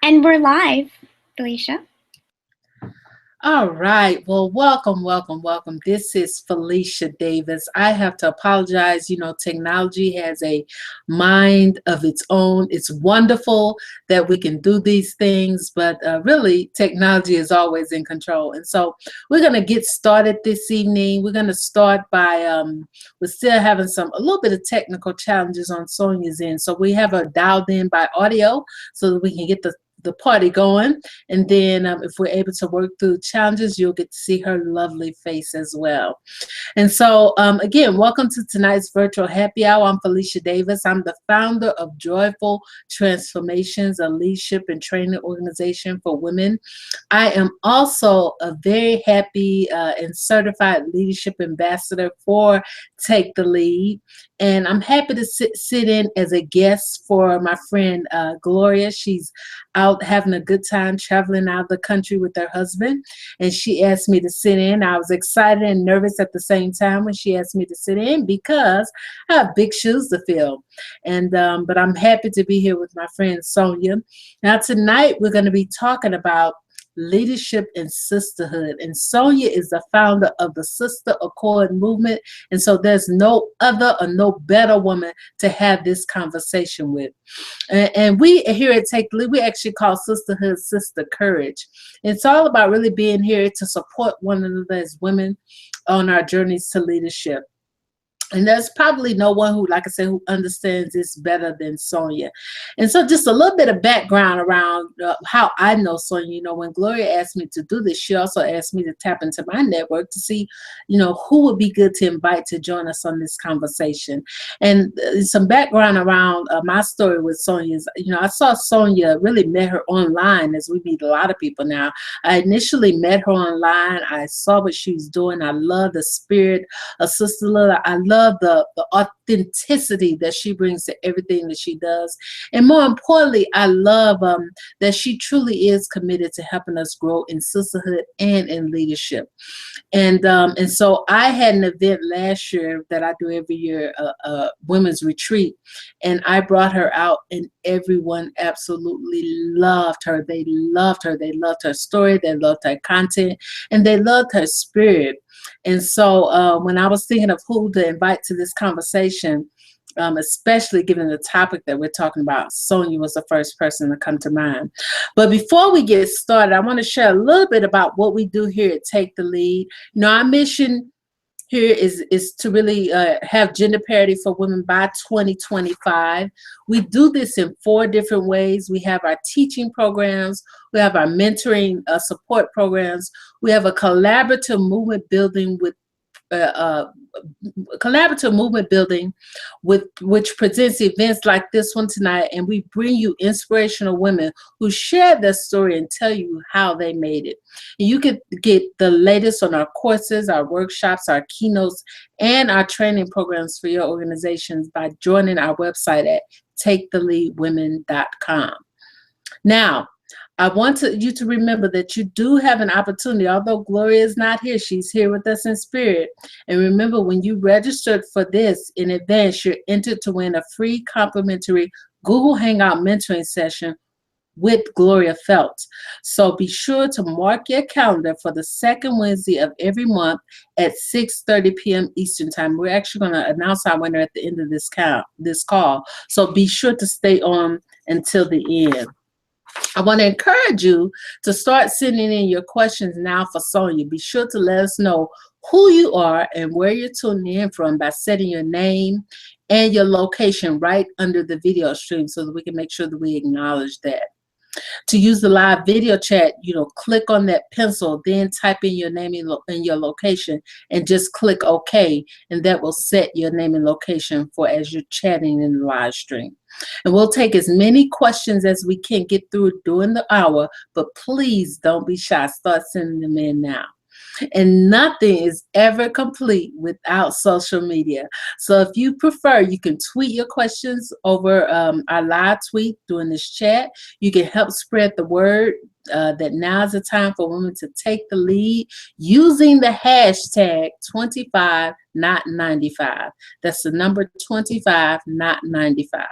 And we're live, Felicia. All right. Well, welcome, welcome, welcome. This is Felicia Davis. I have to apologize. Technology has a mind of its own. It's wonderful that we can do these things, but really, technology is always in control. And so we're going to get started this evening. We're going to start by, we're still having a little bit of technical challenges on Sonia's end. So we have her dialed in by audio so that we can get the party going, and then if we're able to work through challenges, you'll get to see her lovely face as well. And so again, welcome to tonight's virtual happy hour. I'm Felicia Davis. I'm the founder of Joyful Transformations, a leadership and training organization for women. I am also a very happy and certified leadership ambassador for Take the Lead. And I'm happy to sit in as a guest for my friend Gloria. She's out having a good time traveling out of the country with her husband. And she asked me to sit in. I was excited and nervous at the same time when she asked me to sit in because I have big shoes to fill. And but I'm happy to be here with my friend Sonia. Now tonight we're going to be talking about leadership and sisterhood. And Sonia is the founder of the Sister Accord movement. And so there's no other or no better woman to have this conversation with. And we here at Take the Lead, we actually call sisterhood Sister Courage. It's all about really being here to support one another as women on our journeys to leadership. And there's probably no one who, like I said, who understands this better than Sonia. And so just a little bit of background around how I know Sonia. When Gloria asked me to do this, she also asked me to tap into my network to see, who would be good to invite to join us on this conversation. And some background around my story with Sonia is, I saw Sonia, really met her online, as we meet a lot of people now. I initially met her online. I saw what she was doing. I love the spirit of sisterhood. I love the authenticity that she brings to everything that she does. And more importantly, I love that she truly is committed to helping us grow in sisterhood and in leadership. And so I had an event last year that I do every year, a women's retreat, and I brought her out, and everyone absolutely loved her. They loved her. They loved her story. They loved her content, and they loved her spirit. And so when I was thinking of who to invite to this conversation, especially given the topic that we're talking about, Sonia was the first person to come to mind. But before we get started, I want to share a little bit about what we do here at Take the Lead. Our mission here is to really have gender parity for women by 2025. We do this in 4 different ways. We have our teaching programs, we have our mentoring support programs, we have a collaborative movement building with which presents events like this one tonight, and we bring you inspirational women who share their story and tell you how they made it. And you can get the latest on our courses, our workshops, our keynotes, and our training programs for your organizations by joining our website at taketheleadwomen.com. Now, I want you to remember that you do have an opportunity. Although Gloria is not here, she's here with us in spirit. And remember, when you registered for this in advance, you're entered to win a free complimentary Google Hangout mentoring session with Gloria Feltz. So be sure to mark your calendar for the second Wednesday of every month at 6:30 p.m. Eastern Time. We're actually going to announce our winner at the end of this call. So be sure to stay on until the end. I want to encourage you to start sending in your questions now for Sonia. Be sure to let us know who you are and where you're tuning in from by setting your name and your location right under the video stream so that we can make sure that we acknowledge that. To use the live video chat, click on that pencil, then type in your name and your location, and just click OK, and that will set your name and location for as you're chatting in the live stream. And we'll take as many questions as we can get through during the hour, but please don't be shy. Start sending them in now. And nothing is ever complete without social media. So if you prefer, you can tweet your questions over our live tweet during this chat. You can help spread the word that now is the time for women to take the lead using the hashtag 25 not 95. That's the number 25 not 95.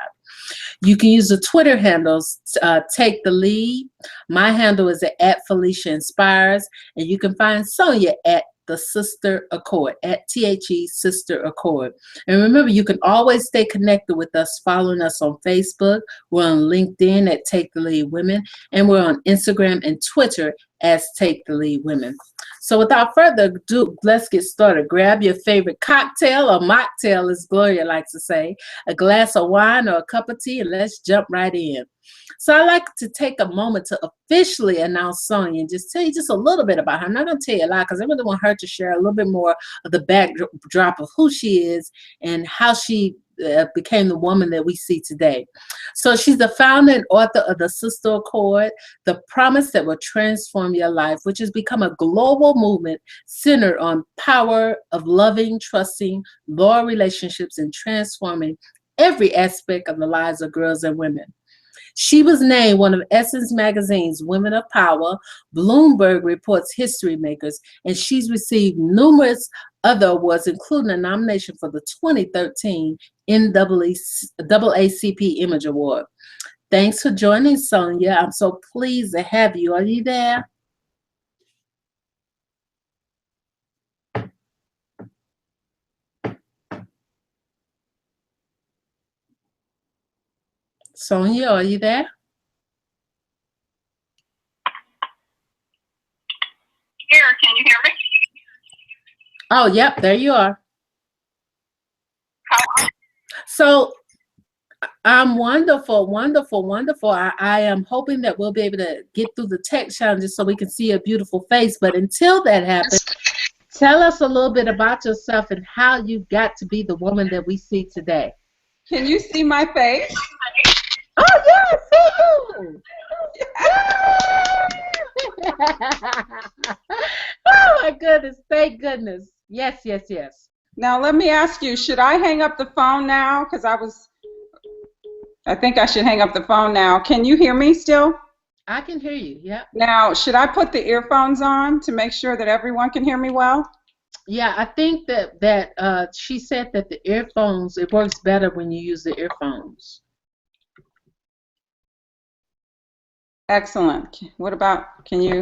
You can use the Twitter handles, Take the Lead. My handle is at Felicia Inspires, and you can find Sonia at the Sister Accord, at THE Sister Accord. And remember, you can always stay connected with us following us on Facebook. We're on LinkedIn at Take the Lead Women, and we're on Instagram and Twitter as Take the Lead Women. So without further ado, let's get started. Grab your favorite cocktail or mocktail, as Gloria likes to say, a glass of wine or a cup of tea, and let's jump right in. So I'd like to take a moment to officially announce Sonia and just tell you just a little bit about her. I'm not going to tell you a lot because I really want her to share a little bit more of the backdrop of who she is and how she became the woman that we see today. So she's the founder and author of the Sister Accord, the promise that will transform your life, which has become a global movement centered on power of loving, trusting, loyal relationships and transforming every aspect of the lives of girls and women. She was named one of Essence Magazine's Women of Power, Bloomberg Report's History Makers, and she's received numerous other awards, including a nomination for the 2013 NAACP Image Award. Thanks for joining, Sonia. I'm so pleased to have you. Are you there? Sonia, are you there? Here, can you hear me? Oh, yep, there you are. How are you? So I'm wonderful, wonderful, wonderful. I am hoping that we'll be able to get through the tech challenges so we can see a beautiful face. But until that happens, tell us a little bit about yourself and how you got to be the woman that we see today. Can you see my face? Oh, yes, see you. Oh, my goodness. Thank goodness. Yes, yes, yes. Now let me ask you, should I hang up the phone now? Because I think I should hang up the phone now. Can you hear me still? I can hear you, yeah. Now, should I put the earphones on to make sure that everyone can hear me well? Yeah, I think that she said that the earphones, it works better when you use the earphones. Excellent. What about, can you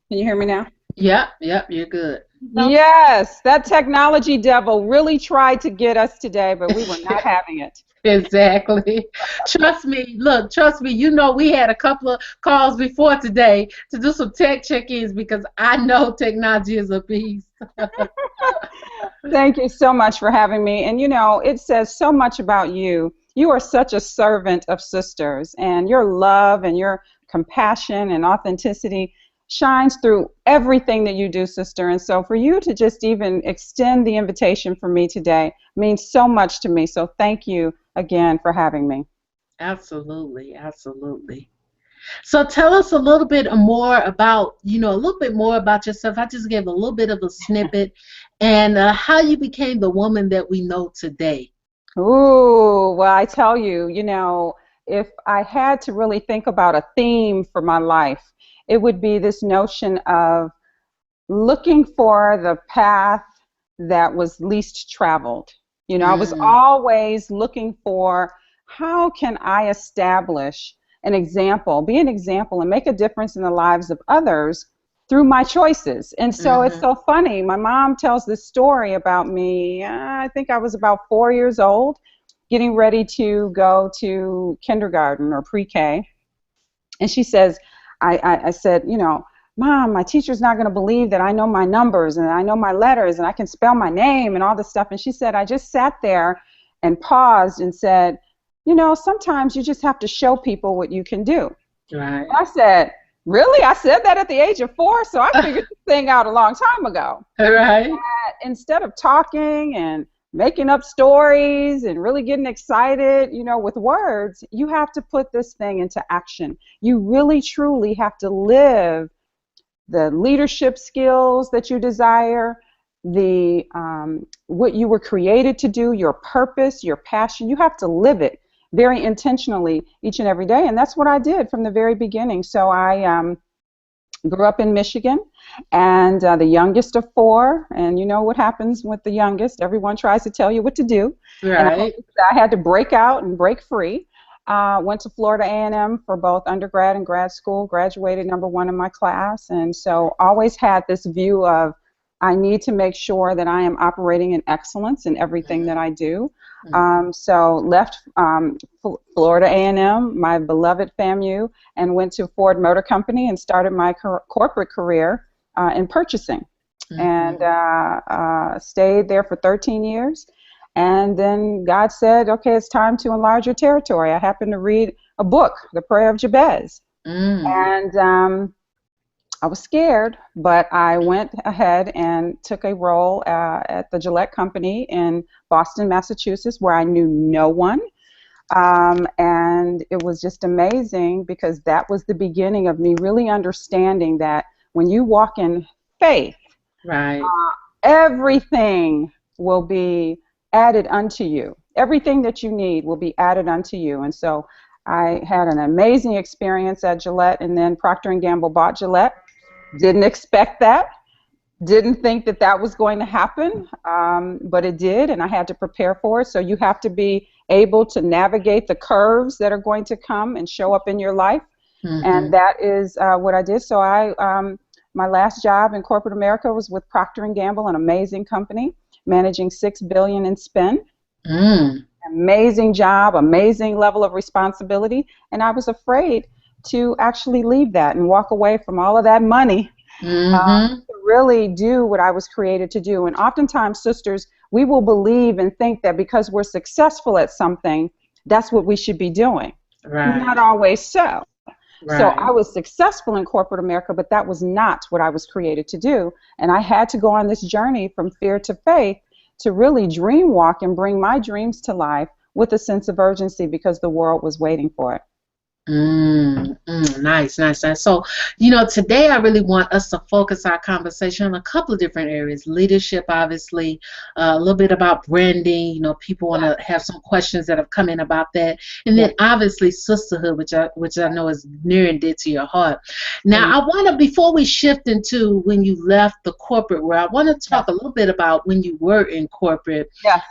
hear me now? Yep, you're good. Yes, that technology devil really tried to get us today, but we were not having it. Exactly. Trust me, you know we had a couple of calls before today to do some tech check-ins because I know technology is a beast. Thank you so much for having me. And you know, it says so much about you. You are such a servant of sisters, and your love and your compassion and authenticity shines through everything that you do, sister. And so for you to just even extend the invitation for me today means so much to me. So thank you again for having me. Absolutely, absolutely. So tell us a little bit more about, a little bit more about yourself. I just gave a little bit of a snippet and how you became the woman that we know today. Ooh, well, I tell you, if I had to really think about a theme for my life, it would be this notion of looking for the path that was least traveled. I was always looking for how can I establish an example, be an example, and make a difference in the lives of others through my choices. And so it's so funny. My mom tells this story about me. I think I was about 4 years old, getting ready to go to kindergarten or pre-K. And she says, I said, Mom, my teacher's not going to believe that I know my numbers and I know my letters and I can spell my name and all this stuff. And she said, I just sat there and paused and said, sometimes you just have to show people what you can do. Right. I said, really? I said that at the age of 4, so I figured this thing out a long time ago. Right. And instead of talking and making up stories and really getting excited, with words, you have to put this thing into action. You really, truly have to live the leadership skills that you desire, the what you were created to do, your purpose, your passion. You have to live it very intentionally each and every day, and that's what I did from the very beginning. So I grew up in Michigan, and the youngest of 4, and you know what happens with the youngest. Everyone tries to tell you what to do. Right. And I had to break out and break free. Went to Florida A&M for both undergrad and grad school, graduated #1 in my class, and so always had this view of I need to make sure that I am operating in excellence in everything that I do. So left Florida A&M, my beloved FAMU, and went to Ford Motor Company and started my corporate career in purchasing, and stayed there for 13 years. And then God said, okay, it's time to enlarge your territory. I happened to read a book, The Prayer of Jabez. And I was scared, but I went ahead and took a role at the Gillette Company in Boston, Massachusetts, where I knew no one. And it was just amazing because that was the beginning of me really understanding that when you walk in faith, right, everything will be added unto you. Everything that you need will be added unto you. And so I had an amazing experience at Gillette, and then Procter & Gamble bought Gillette. Didn't expect that. Didn't think that that was going to happen, but it did, and I had to prepare for it. So you have to be able to navigate the curves that are going to come and show up in your life, and that is what I did. So my last job in corporate America was with Procter & Gamble, an amazing company, managing $6 billion in spend. Amazing job, amazing level of responsibility, and I was afraid to actually leave that and walk away from all of that money to really do what I was created to do. And oftentimes, sisters, we will believe and think that because we're successful at something, that's what we should be doing. Right. Not always so. Right. So I was successful in corporate America, but that was not what I was created to do. And I had to go on this journey from fear to faith to really dream walk and bring my dreams to life with a sense of urgency because the world was waiting for it. Nice. So, today I really want us to focus our conversation on a couple of different areas. Leadership, obviously, a little bit about branding. People want to have some questions that have come in about that. And then obviously sisterhood, which I know is near and dear to your heart. Now, I want to, before we shift into when you left the corporate world, I want to talk a little bit about when you were in corporate.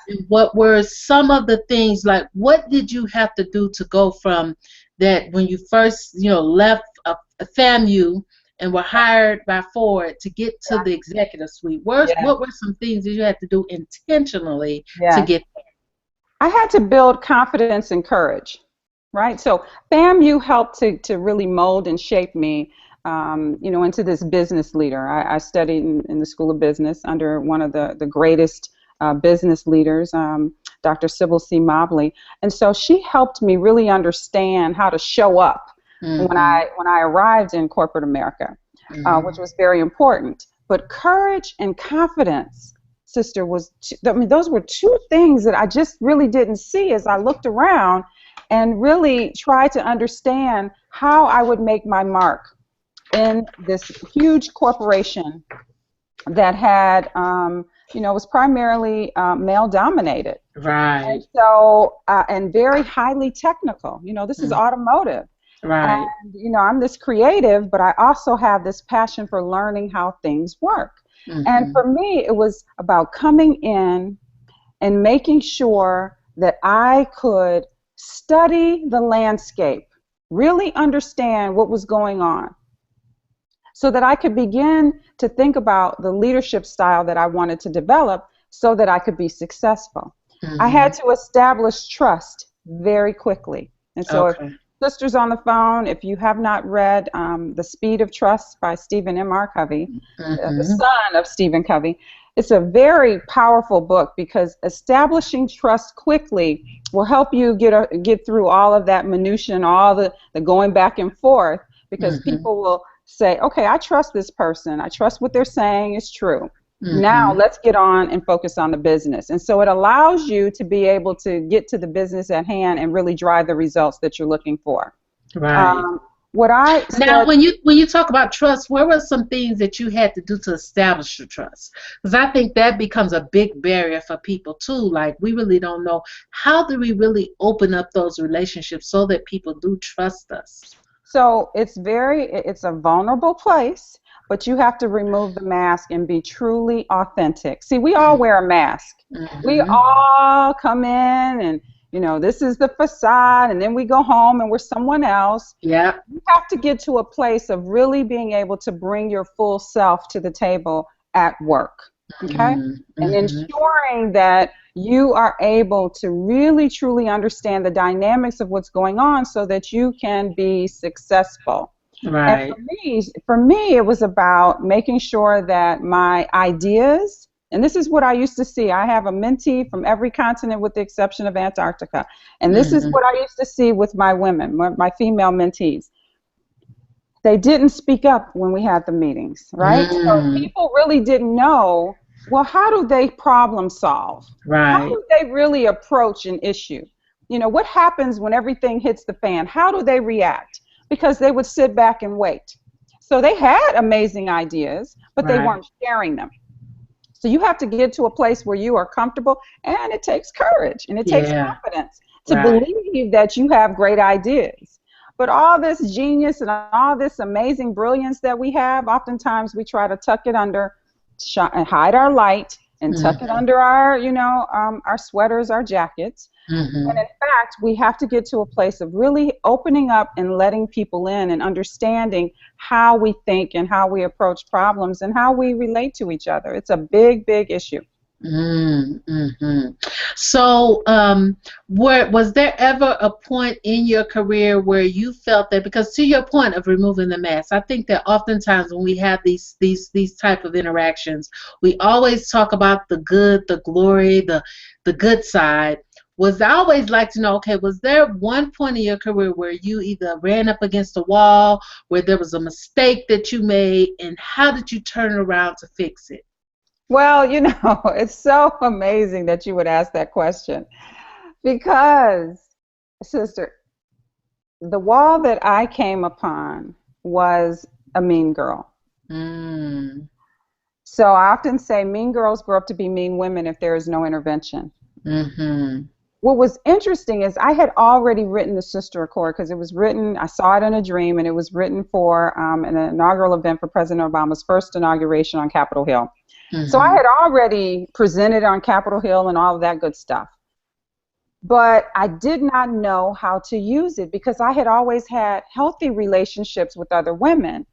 And what were some of the things, like what did you have to do to go from that when you first, left a FAMU and were hired by Ford to get to the executive suite? What were some things that you had to do intentionally to get there? I had to build confidence and courage, right? So FAMU helped to really mold and shape me, into this business leader. I studied in the School of Business under one of the greatest business leaders, Dr. Sybil C. Mobley, and so she helped me really understand how to show up when I arrived in corporate America, which was very important. But courage and confidence, sister, those were two things that I just really didn't see as I looked around and really tried to understand how I would make my mark in this huge corporation that had was primarily male-dominated. Right. And so, and very highly technical. This is automotive. Right. And, I'm this creative, but I also have this passion for learning how things work. And for me, it was about coming in and making sure that I could study the landscape, really understand what was going on, so that I could begin to think about the leadership style that I wanted to develop so that I could be successful. I had to establish trust very quickly. And so if sisters on the phone, if you have not read The Speed of Trust by Stephen M. R. Covey, the son of Stephen Covey, it's a very powerful book because establishing trust quickly will help you get through all of that minutia and all the going back and forth, because people will say, okay, I trust this person. I trust what they're saying is true. Now let's get on and focus on the business. And so it allows you to be able to get to the business at hand and really drive the results that you're looking for. Right. Now, when you talk about trust, where were some things that you had to do to establish your trust? Because I think that becomes a big barrier for people too. Like, we really don't know, how do we really open up those relationships so that people do trust us? So it's a vulnerable place, but you have to remove the mask and be truly authentic. See, we all wear a mask. We all come in and, This is the facade, and then we go home and we're someone else. Yeah. You have to get to a place of really being able to bring your full self to the table at work. Okay? And ensuring that you are able to really truly understand the dynamics of what's going on so that you can be successful. Right. And for me, it was about making sure that my ideas, and this is what I used to see. I have a mentee from every continent with the exception of Antarctica. And this is what I used to see with my women, my female mentees. They didn't speak up when we had the meetings, right? So people really didn't know, well, how do they problem solve? Right. How do they really approach an issue? What happens when everything hits the fan? How do they react? Because they would sit back and wait. So they had amazing ideas, but they weren't sharing them. So you have to get to a place where you are comfortable, and it takes courage and it takes confidence to believe that you have great ideas. But all this genius and all this amazing brilliance that we have, oftentimes we try to tuck it under and hide our light and tuck it under our, our sweaters, our jackets. And in fact, we have to get to a place of really opening up and letting people in and understanding how we think and how we approach problems and how we relate to each other. It's a big, big issue. So was there ever a point in your career where you felt that, because to your point of removing the mask, I think that oftentimes when we have these type of interactions, we always talk about the good, the glory, the good side. I always like to know, okay, was there one point in your career where you either ran up against a wall, where there was a mistake that you made, and how did you turn around to fix it? Well, it's so amazing that you would ask that question, because, sister, the wall that I came upon was a mean girl. So I often say mean girls grow up to be mean women if there is no intervention. What was interesting is I had already written the Sister Accord, because it was written, I saw it in a dream, and it was written for an inaugural event for President Obama's first inauguration on Capitol Hill. So I had already presented on Capitol Hill and all of that good stuff. But I did not know how to use it because I had always had healthy relationships with other women.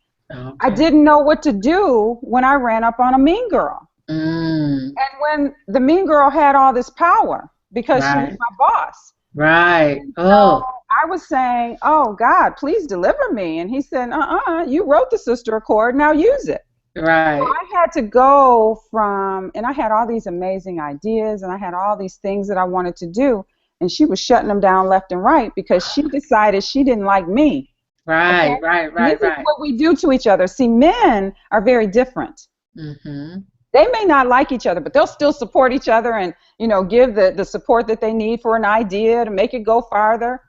I didn't know what to do when I ran up on a mean girl. And when the mean girl had all this power because she was my boss. So I was saying, oh, God, please deliver me. And he said, you wrote the Sister Accord, now use it. So I had to go from, and I had all these amazing ideas and I had all these things that I wanted to do, and she was shutting them down left and right because she decided she didn't like me. This is what we do to each other. See, men are very different. They may not like each other, but they'll still support each other and, give the support that they need for an idea to make it go farther.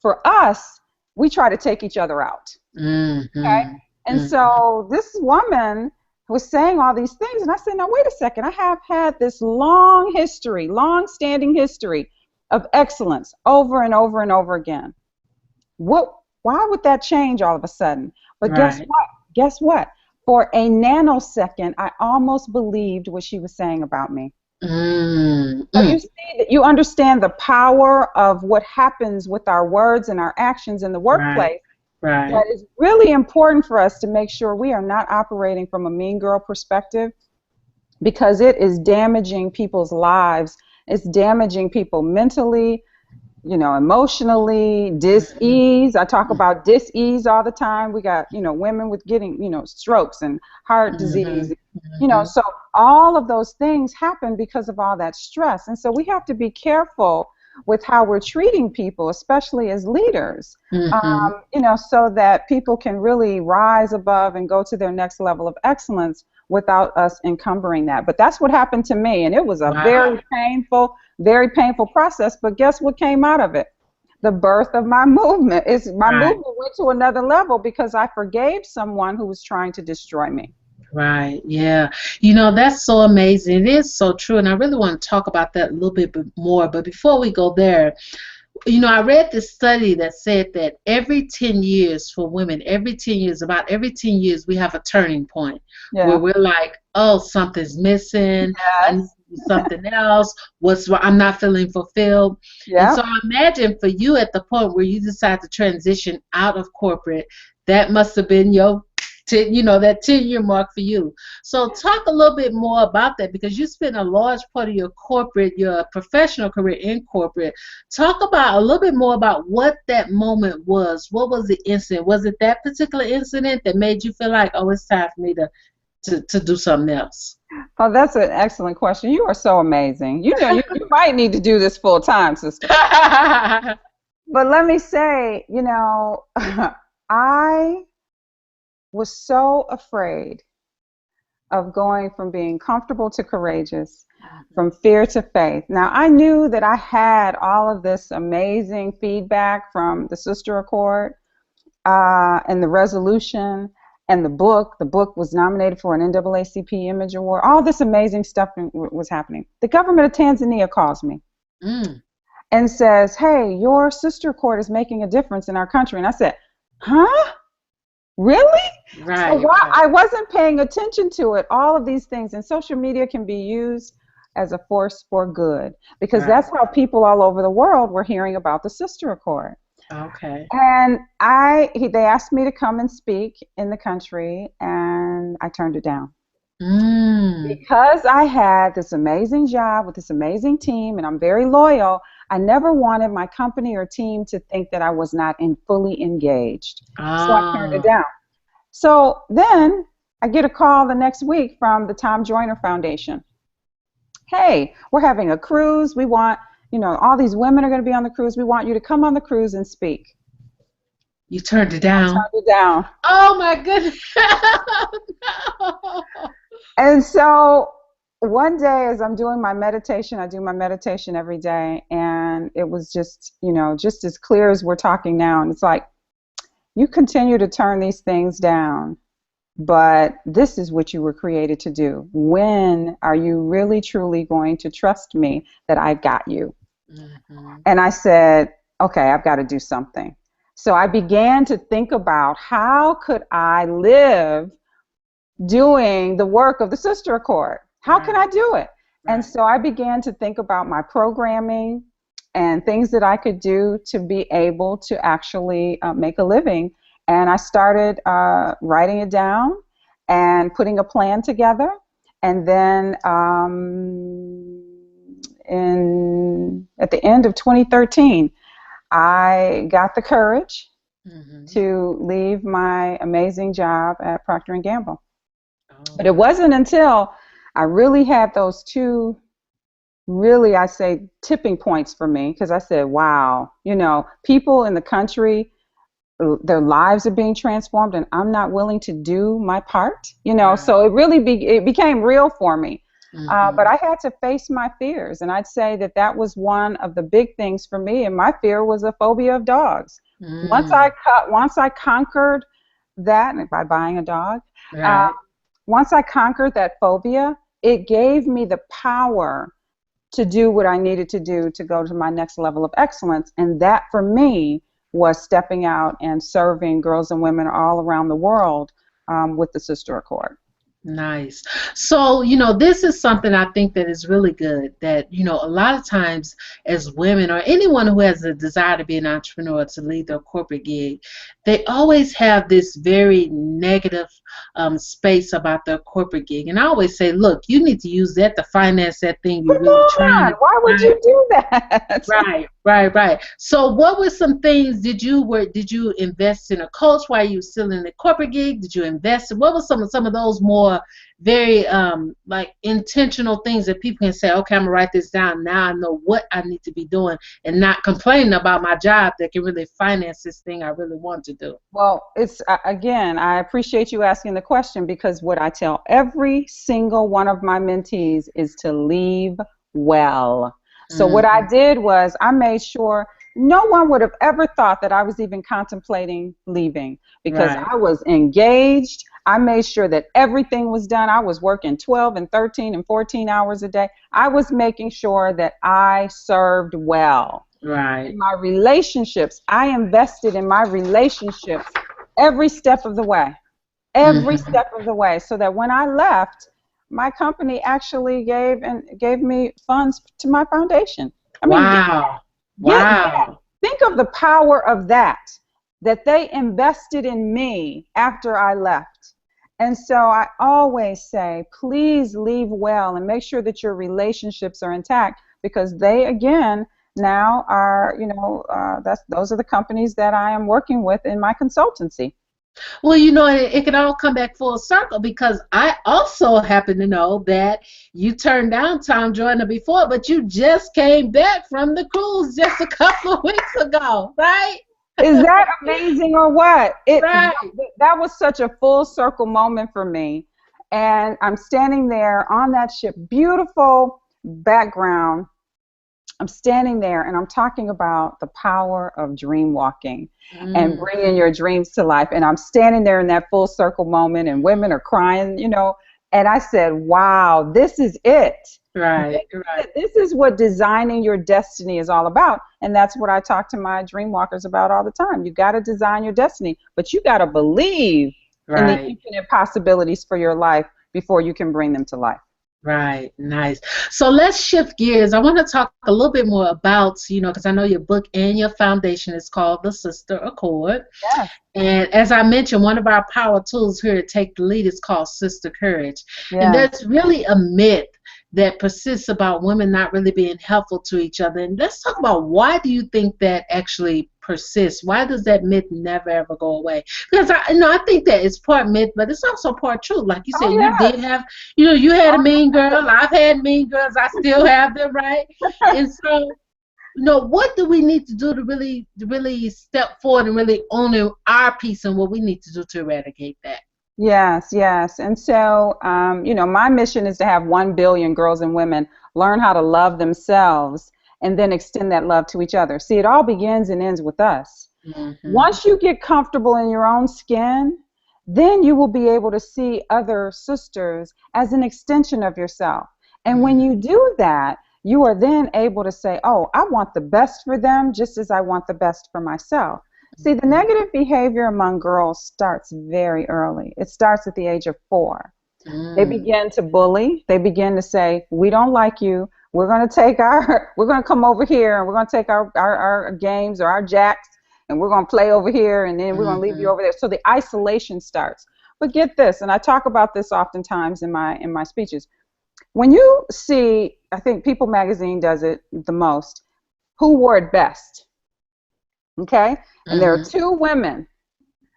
For us, we try to take each other out. Okay? And so this woman was saying all these things, and I said, now, wait a second. I have had this long-standing history of excellence over and over and over again. Why would that change all of a sudden? But guess what? For a nanosecond, I almost believed what she was saying about me. So you see that you understand the power of what happens with our words and our actions in the workplace. That is really important for us to make sure we are not operating from a mean girl perspective, because it is damaging people's lives. It's damaging people mentally, emotionally, dis-ease. I talk about dis-ease all the time. We got, women with getting, strokes and heart disease, so all of those things happen because of all that stress. And so we have to be careful with how we're treating people, especially as leaders, so that people can really rise above and go to their next level of excellence without us encumbering that. But that's what happened to me, and it was a very painful process. But guess what came out of it? The birth of my movement. My movement went to another level because I forgave someone who was trying to destroy me. Yeah. That's so amazing. It is so true. And I really want to talk about that a little bit more. But before we go there, I read this study that said that every 10 years for women, about every 10 years, we have a turning point where we're like, oh, something's missing. I need to do something else. I'm not feeling fulfilled. And Yeah. so I imagine for you at the point where you decide to transition out of corporate, that must have been your that 10-year mark for you. So talk a little bit more about that, because you spent a large part of your professional career in corporate. Talk about a little bit more about what that moment was. What was the incident? Was it that particular incident that made you feel like, oh, it's time for me to do something else? Oh, that's an excellent question. You are so amazing. You might need to do this full time, sister. But let me say, I was so afraid of going from being comfortable to courageous, from fear to faith. Now, I knew that I had all of this amazing feedback from the Sister Accord and the resolution and the book. The book was nominated for an NAACP Image Award. All this amazing stuff was happening. The government of Tanzania calls me and says, hey, your Sister Accord is making a difference in our country. And I said, huh? Really? Right. So while I wasn't paying attention to it, all of these things, and social media can be used as a force for good, because that's how people all over the world were hearing about the Sister Accord. Okay. And they asked me to come and speak in the country, and I turned it down. Because I had this amazing job with this amazing team, and I'm very loyal, I never wanted my company or team to think that I was not fully engaged. So I turned it down. So then I get a call the next week from the Tom Joyner Foundation. Hey, we're having a cruise. We want, all these women are going to be on the cruise. We want you to come on the cruise and speak. You turned it down? I turned it down. Oh, my goodness. No. And so one day as I'm doing my meditation, I do my meditation every day, and it was just, just as clear as we're talking now. And it's like, you continue to turn these things down, but this is what you were created to do. When are you really, truly going to trust me that I got you? And I said, okay, I've got to do something. So I began to think about how could I live doing the work of the Sister Accord? How can I do it? And so I began to think about my programming and things that I could do to be able to actually make a living. And I started writing it down and putting a plan together. And then at the end of 2013, I got the courage to leave my amazing job at Procter & Gamble. But it wasn't until I really had those two, really, I say, tipping points for me, because I said, wow, people in the country, their lives are being transformed, and I'm not willing to do my part, so it really it became real for me. But I had to face my fears, and I'd say that was one of the big things for me, and my fear was a phobia of dogs. Once I conquered that by buying a dog, once I conquered that phobia, it gave me the power to do what I needed to do to go to my next level of excellence. And that, for me, was stepping out and serving girls and women all around the world with the Sister Accord. Nice. So, this is something I think that is really good, that, a lot of times as women or anyone who has a desire to be an entrepreneur, to lead their corporate gig, they always have this very negative space about their corporate gig. And I always say, look, you need to use that to finance that thing you're really trying to. Why would you do that? Right. So what were some things, did you invest in a coach while you were still in the corporate gig? Did you invest in, what were some of those more very like intentional things that people can say, okay, I'm gonna write this down, now I know what I need to be doing, and not complaining about my job that can really finance this thing I really want to do? Well, it's again, I appreciate you asking the question, because what I tell every single one of my mentees is to leave well. So what I did was I made sure no one would have ever thought that I was even contemplating leaving, because I was engaged. I made sure that everything was done. I was working 12 and 13 and 14 hours a day. I was making sure that I served well. In my relationships, I invested in my relationships every step of the way. Every step of the way, so that when I left, my company actually gave me funds to my foundation. I mean, Wow. get that. Wow. Think of the power of that they invested in me after I left. And so I always say, please leave well and make sure that your relationships are intact, because they, again, now are, those are the companies that I am working with in my consultancy. Well, it can all come back full circle, because I also happen to know that you turned down Tom Joyner before, but you just came back from the cruise just a couple of weeks ago, right? Is that amazing or what? Right. That was such a full circle moment for me. And I'm standing there on that ship, beautiful background. I'm standing there and I'm talking about the power of dream walking and bringing your dreams to life. And I'm standing there in that full circle moment, and women are crying, and I said, wow, this is it. Right. This is what designing your destiny is all about. And that's what I talk to my dream walkers about all the time. You got to design your destiny, but you got to believe in the infinite possibilities for your life before you can bring them to life. Right. Nice. So let's shift gears. I want to talk a little bit more about, because I know your book and your foundation is called The Sister Accord. Yeah. And as I mentioned, one of our power tools here to take the lead is called Sister Courage. Yeah. And there's really a myth that persists about women not really being helpful to each other. And let's talk about, why do you think that actually persists? Why does that myth never ever go away? Because I think that it's part myth, but it's also part truth. Like you said, you did have, you had a mean girl. I've had mean girls. I still have them, right? And so, what do we need to do to really step forward and really own our piece and what we need to do to eradicate that? Yes. And so, my mission is to have 1 billion girls and women learn how to love themselves and then extend that love to each other. See, it all begins and ends with us. Mm-hmm. Once you get comfortable in your own skin, then you will be able to see other sisters as an extension of yourself. And when you do that, you are then able to say, oh, I want the best for them just as I want the best for myself. See, the negative behavior among girls starts very early. It starts at the age of 4. They begin to bully. They begin to say, we don't like you. We're going to come over here, and we're going to take our games or our jacks, and we're going to play over here, and then we're going to leave you over there. So the isolation starts. But get this, and I talk about this oftentimes in my speeches. When you see, I think People Magazine does it the most, who wore it best? Okay? And there are 2 women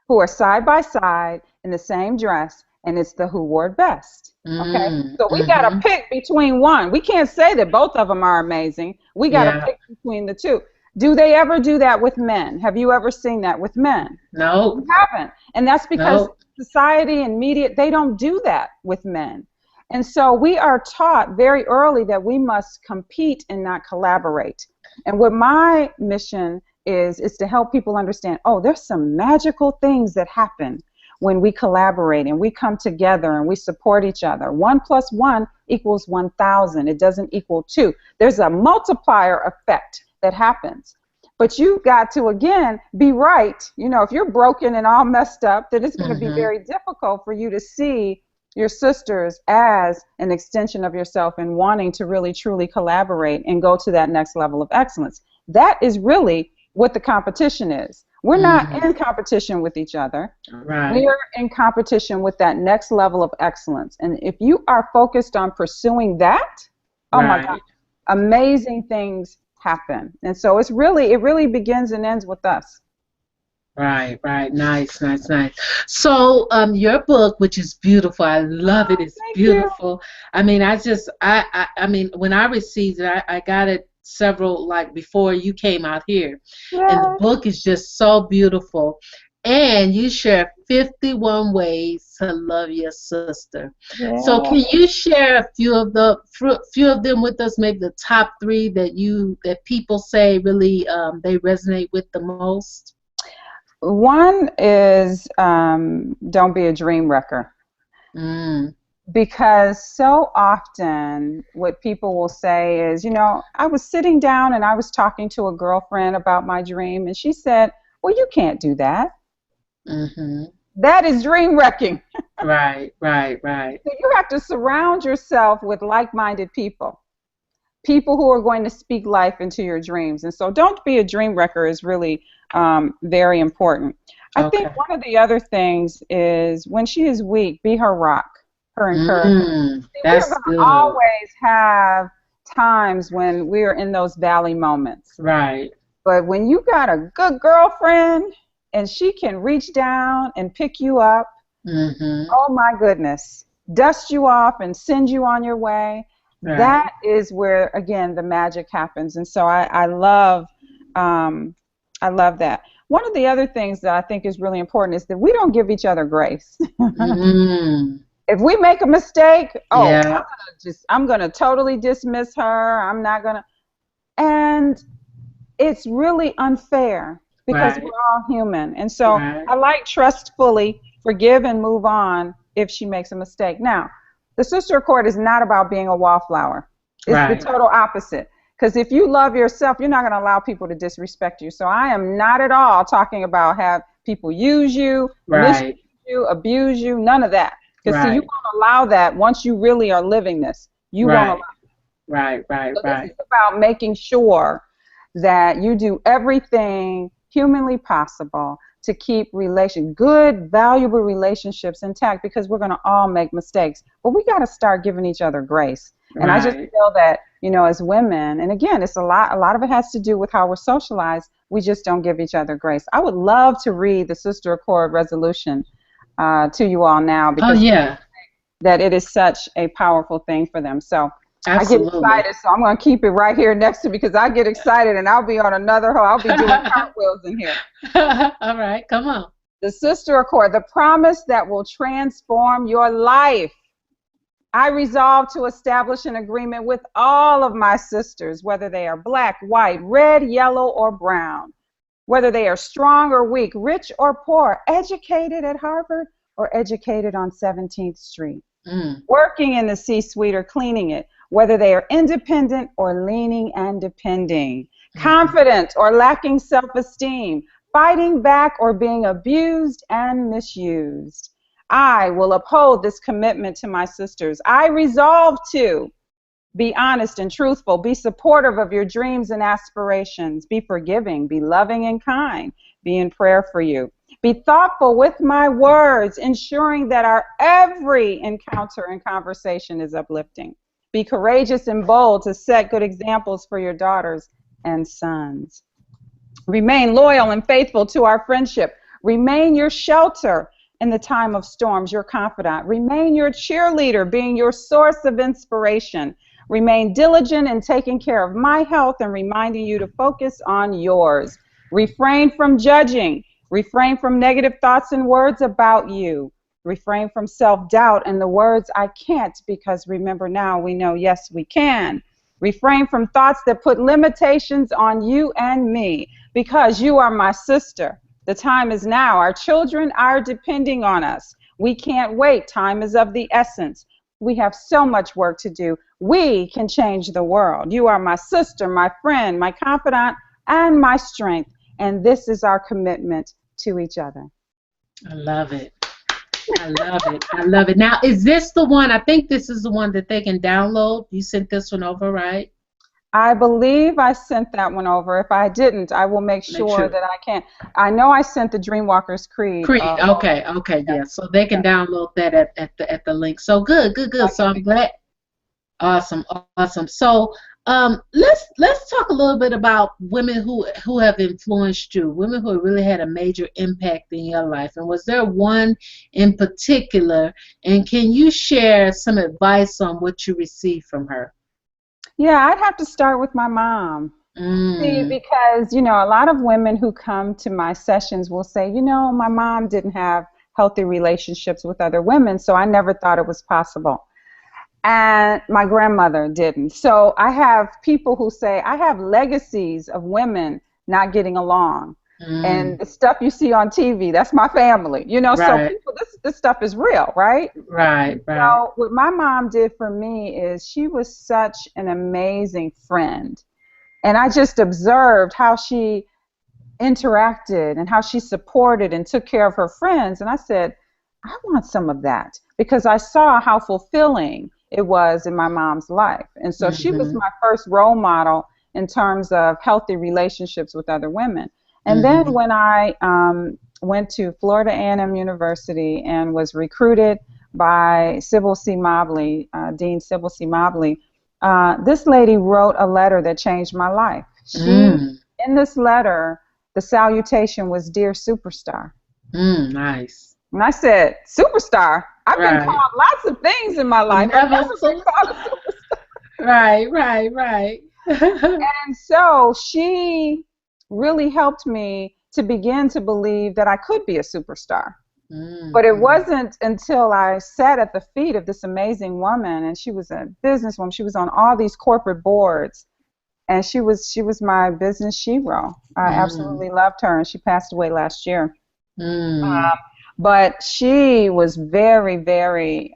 who are side by side in the same dress, and it's the who wore it best. Okay? So we got to pick between one. We can't say that both of them are amazing. We got to pick between the 2. Do they ever do that with men? Have you ever seen that with men? No. You haven't. And that's because society and media, they don't do that with men. And so we are taught very early that we must compete and not collaborate. And what my mission is to help people understand, oh, there's some magical things that happen when we collaborate and we come together and we support each other. 1 + 1 = 1,000. It doesn't equal 2. There's a multiplier effect that happens. But you've got to, again, be right. If you're broken and all messed up, then it's going to be very difficult for you to see your sisters as an extension of yourself and wanting to really, truly collaborate and go to that next level of excellence. That is really what the competition is. We're not in competition with each other. Right. We're in competition with that next level of excellence. And if you are focused on pursuing that, oh my God, amazing things happen. And so it really begins and ends with us. Right. Nice. So your book, which is beautiful, I love it. It's beautiful. I mean, I mean, when I received it, I got it several, like, before you came out here. And the book is just so beautiful. And you share 51 ways to love your sister. Yeah. So can you share a few of them with us, maybe the top 3 that people say really they resonate with the most? One is don't be a dream wrecker. Because so often what people will say is, I was sitting down and I was talking to a girlfriend about my dream, and she said, well, you can't do that. That is dream wrecking. Right, right, right. So you have to surround yourself with like-minded people, people who are going to speak life into your dreams. And so don't be a dream wrecker is really very important. I think Okay. one of the other things is when she is weak, be her rock, her encouragement. See, we are That's going to good. always have times when we're in those valley moments. Right. But when you got a good girlfriend and she can reach down and pick you up, Mm-hmm. oh my goodness, dust you off and send you on your way. Right. That is where, again, the magic happens. And so um, I love that. One of the other things that I think is really important is that we don't give each other grace. Mm. If we make a mistake, oh, Yeah. I'm gonna totally dismiss her. I'm not gonna, and it's really unfair because we're Right. all human. And so Right. I like trust fully, forgive and move on if she makes a mistake. Now, the sister accord is not about being a wallflower. It's the Right. total opposite. Because if you love yourself, you're not going to allow people to disrespect you. So I am not at all talking about have people use you, misuse Right. you, abuse you, none of that. Because see, you Right. won't allow that once you really are living this. You won't allow. Right. Right. Right. So this is Right. about making sure that you do everything humanly possible to keep good, valuable relationships intact because we're going to all make mistakes. But we got to start giving each other grace. And I just Right. feel that, as women, and again, it's a lot of it has to do with how we're socialized. We just don't give each other grace. I would love to read the Sister Accord resolution to you all now Oh because yeah. that it is such a powerful thing for them. So I get Absolutely. excited, so I'm going to keep it right here next to me because I get excited and I'll be on another hoe. I'll be doing cartwheels in here. All right. Come on. The Sister Accord, the promise that will transform your life. I resolve to establish an agreement with all of my sisters, whether they are black, white, red, yellow, or brown, whether they are strong or weak, rich or poor, educated at Harvard or educated on 17th Street, Mm. working in the C-suite or cleaning it, whether they are independent or leaning and depending, Mhm. confident or lacking self-esteem, fighting back or being abused and misused. I will uphold this commitment to my sisters. I resolve to be honest and truthful, be supportive of your dreams and aspirations, be forgiving, be loving and kind, be in prayer for you. Be thoughtful with my words, ensuring that our every encounter and conversation is uplifting. Be courageous and bold to set good examples for your daughters and sons. Remain loyal and faithful to our friendship. Remain your shelter in the time of storms, your confidant. Remain your cheerleader, being your source of inspiration. Remain diligent in taking care of my health and reminding you to focus on yours. Refrain from judging. Refrain from negative thoughts and words about you. Refrain from self-doubt and the words I can't, because remember now we know, yes, we can. Refrain from thoughts that put limitations on you and me, because you are my sister. The time is now. Our children are depending on us. We can't wait. Time is of the essence. We have so much work to do. We can change the world. You are my sister, my friend, my confidant, and my strength. And this is our commitment to each other. I love it. I love it. I love it. Now, is this the one? I think this is the one that they can download. You sent this one over, right? I believe I sent that one over. If I didn't, I will make Make sure sure. that I can. I know I sent the Dreamwalkers Creed. Creed. Okay. Okay. Yeah. So they can download that at the link. So good. Good. Good. So I'm glad. Awesome. Awesome. So let's talk a little bit about women who have influenced you, women who have really had a major impact in your life. And was there one in particular? And can you share some advice on what you received from her? Yeah, I'd have to start with my mom. See, Mm. because, a lot of women who come to my sessions will say, my mom didn't have healthy relationships with other women, so I never thought it was possible. And my grandmother didn't. So I have people who say, I have legacies of women not getting along. And Mm. the stuff you see on TV, that's my family. So Right. people, this stuff is real, right? Right. Right. So what my mom did for me is she was such an amazing friend. And I just observed how she interacted and how she supported and took care of her friends. And I said, I want some of that, because I saw how fulfilling it was in my mom's life. And so she was Mm-hmm. my first role model in terms of healthy relationships with other women. And then Mm-hmm. when I went to Florida A&M University and was recruited by Sybil C. Mobley, Dean Sybil C. Mobley, this lady wrote a letter that changed my life. Mm. In this letter, the salutation was, "Dear Superstar." Nice. And I said, "Superstar? I've been Right. called lots of things in my life. I've Never never been so. called a superstar." Right, right, right. And so she really helped me to begin to believe that I could be a superstar. But it Mm-hmm. wasn't until I sat at the feet of this amazing woman, and she was a businesswoman. She was on all these corporate boards, and she was my business shero. I Mm. absolutely loved her, and she passed away last year. Mm. But she was very, very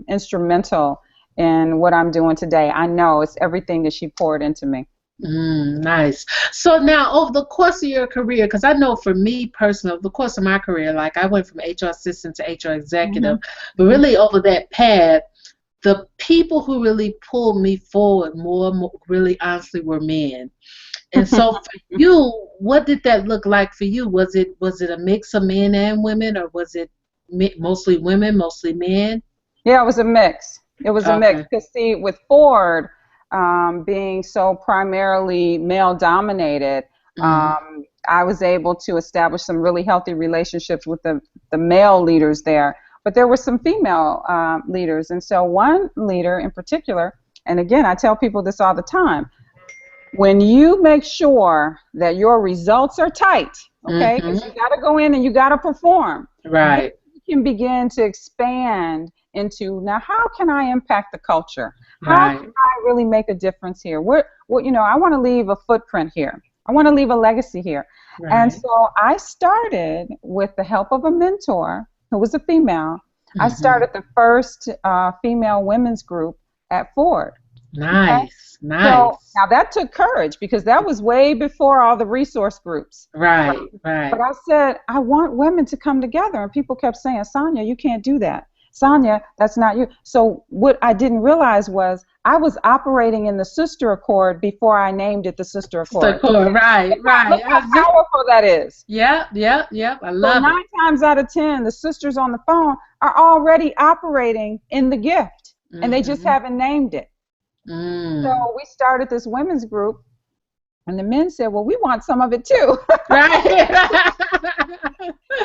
instrumental in what I'm doing today. I know it's everything that she poured into me. Nice. So now, over the course of your career, because I know for me personally, over the course of my career, like I went from HR assistant to HR executive, Hmm. but Hmm. really over that path, the people who really pulled me forward more really honestly were men. And so for you, what did that look like for you? Was it a mix of men and women, or was it mostly women, mostly men? Yeah, it was a mix. It was a mix. Okay. Because see, with Ford being so primarily male dominated, Mm-hmm. I was able to establish some really healthy relationships with the male leaders there. But there were some female leaders. And so one leader in particular, and again, I tell people this all the time, when you make sure that your results are tight, okay, because you Mm-hmm. got to go in and you got to perform, then Right. you can begin to expand into, now how can I impact the culture? How can Right. I really make a difference here? I want to leave a footprint here. I want to leave a legacy here. And Right. so I started with the help of a mentor who was a female. I Mm-hmm. started the first female women's group at Ford. Okay. Nice. So Nice. now that took courage, because that was way before all the resource groups. Right. But Right. I said, I want women to come together. And people kept saying, "Sonia, you can't do that. Sonia, that's not you." So what I didn't realize was I was operating in the Sister Accord before I named it the Sister So Accord. cool. Right. Look Right. how powerful that is. Yep. Yep. Yep. I So love it. 9 times out of 10, the sisters on the phone are already operating in the gift, and they just Mm-hmm. haven't named it. Mm. So we started this women's group. And the men said, "Well, we want some of it too." Right.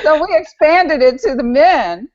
So we expanded it to the men,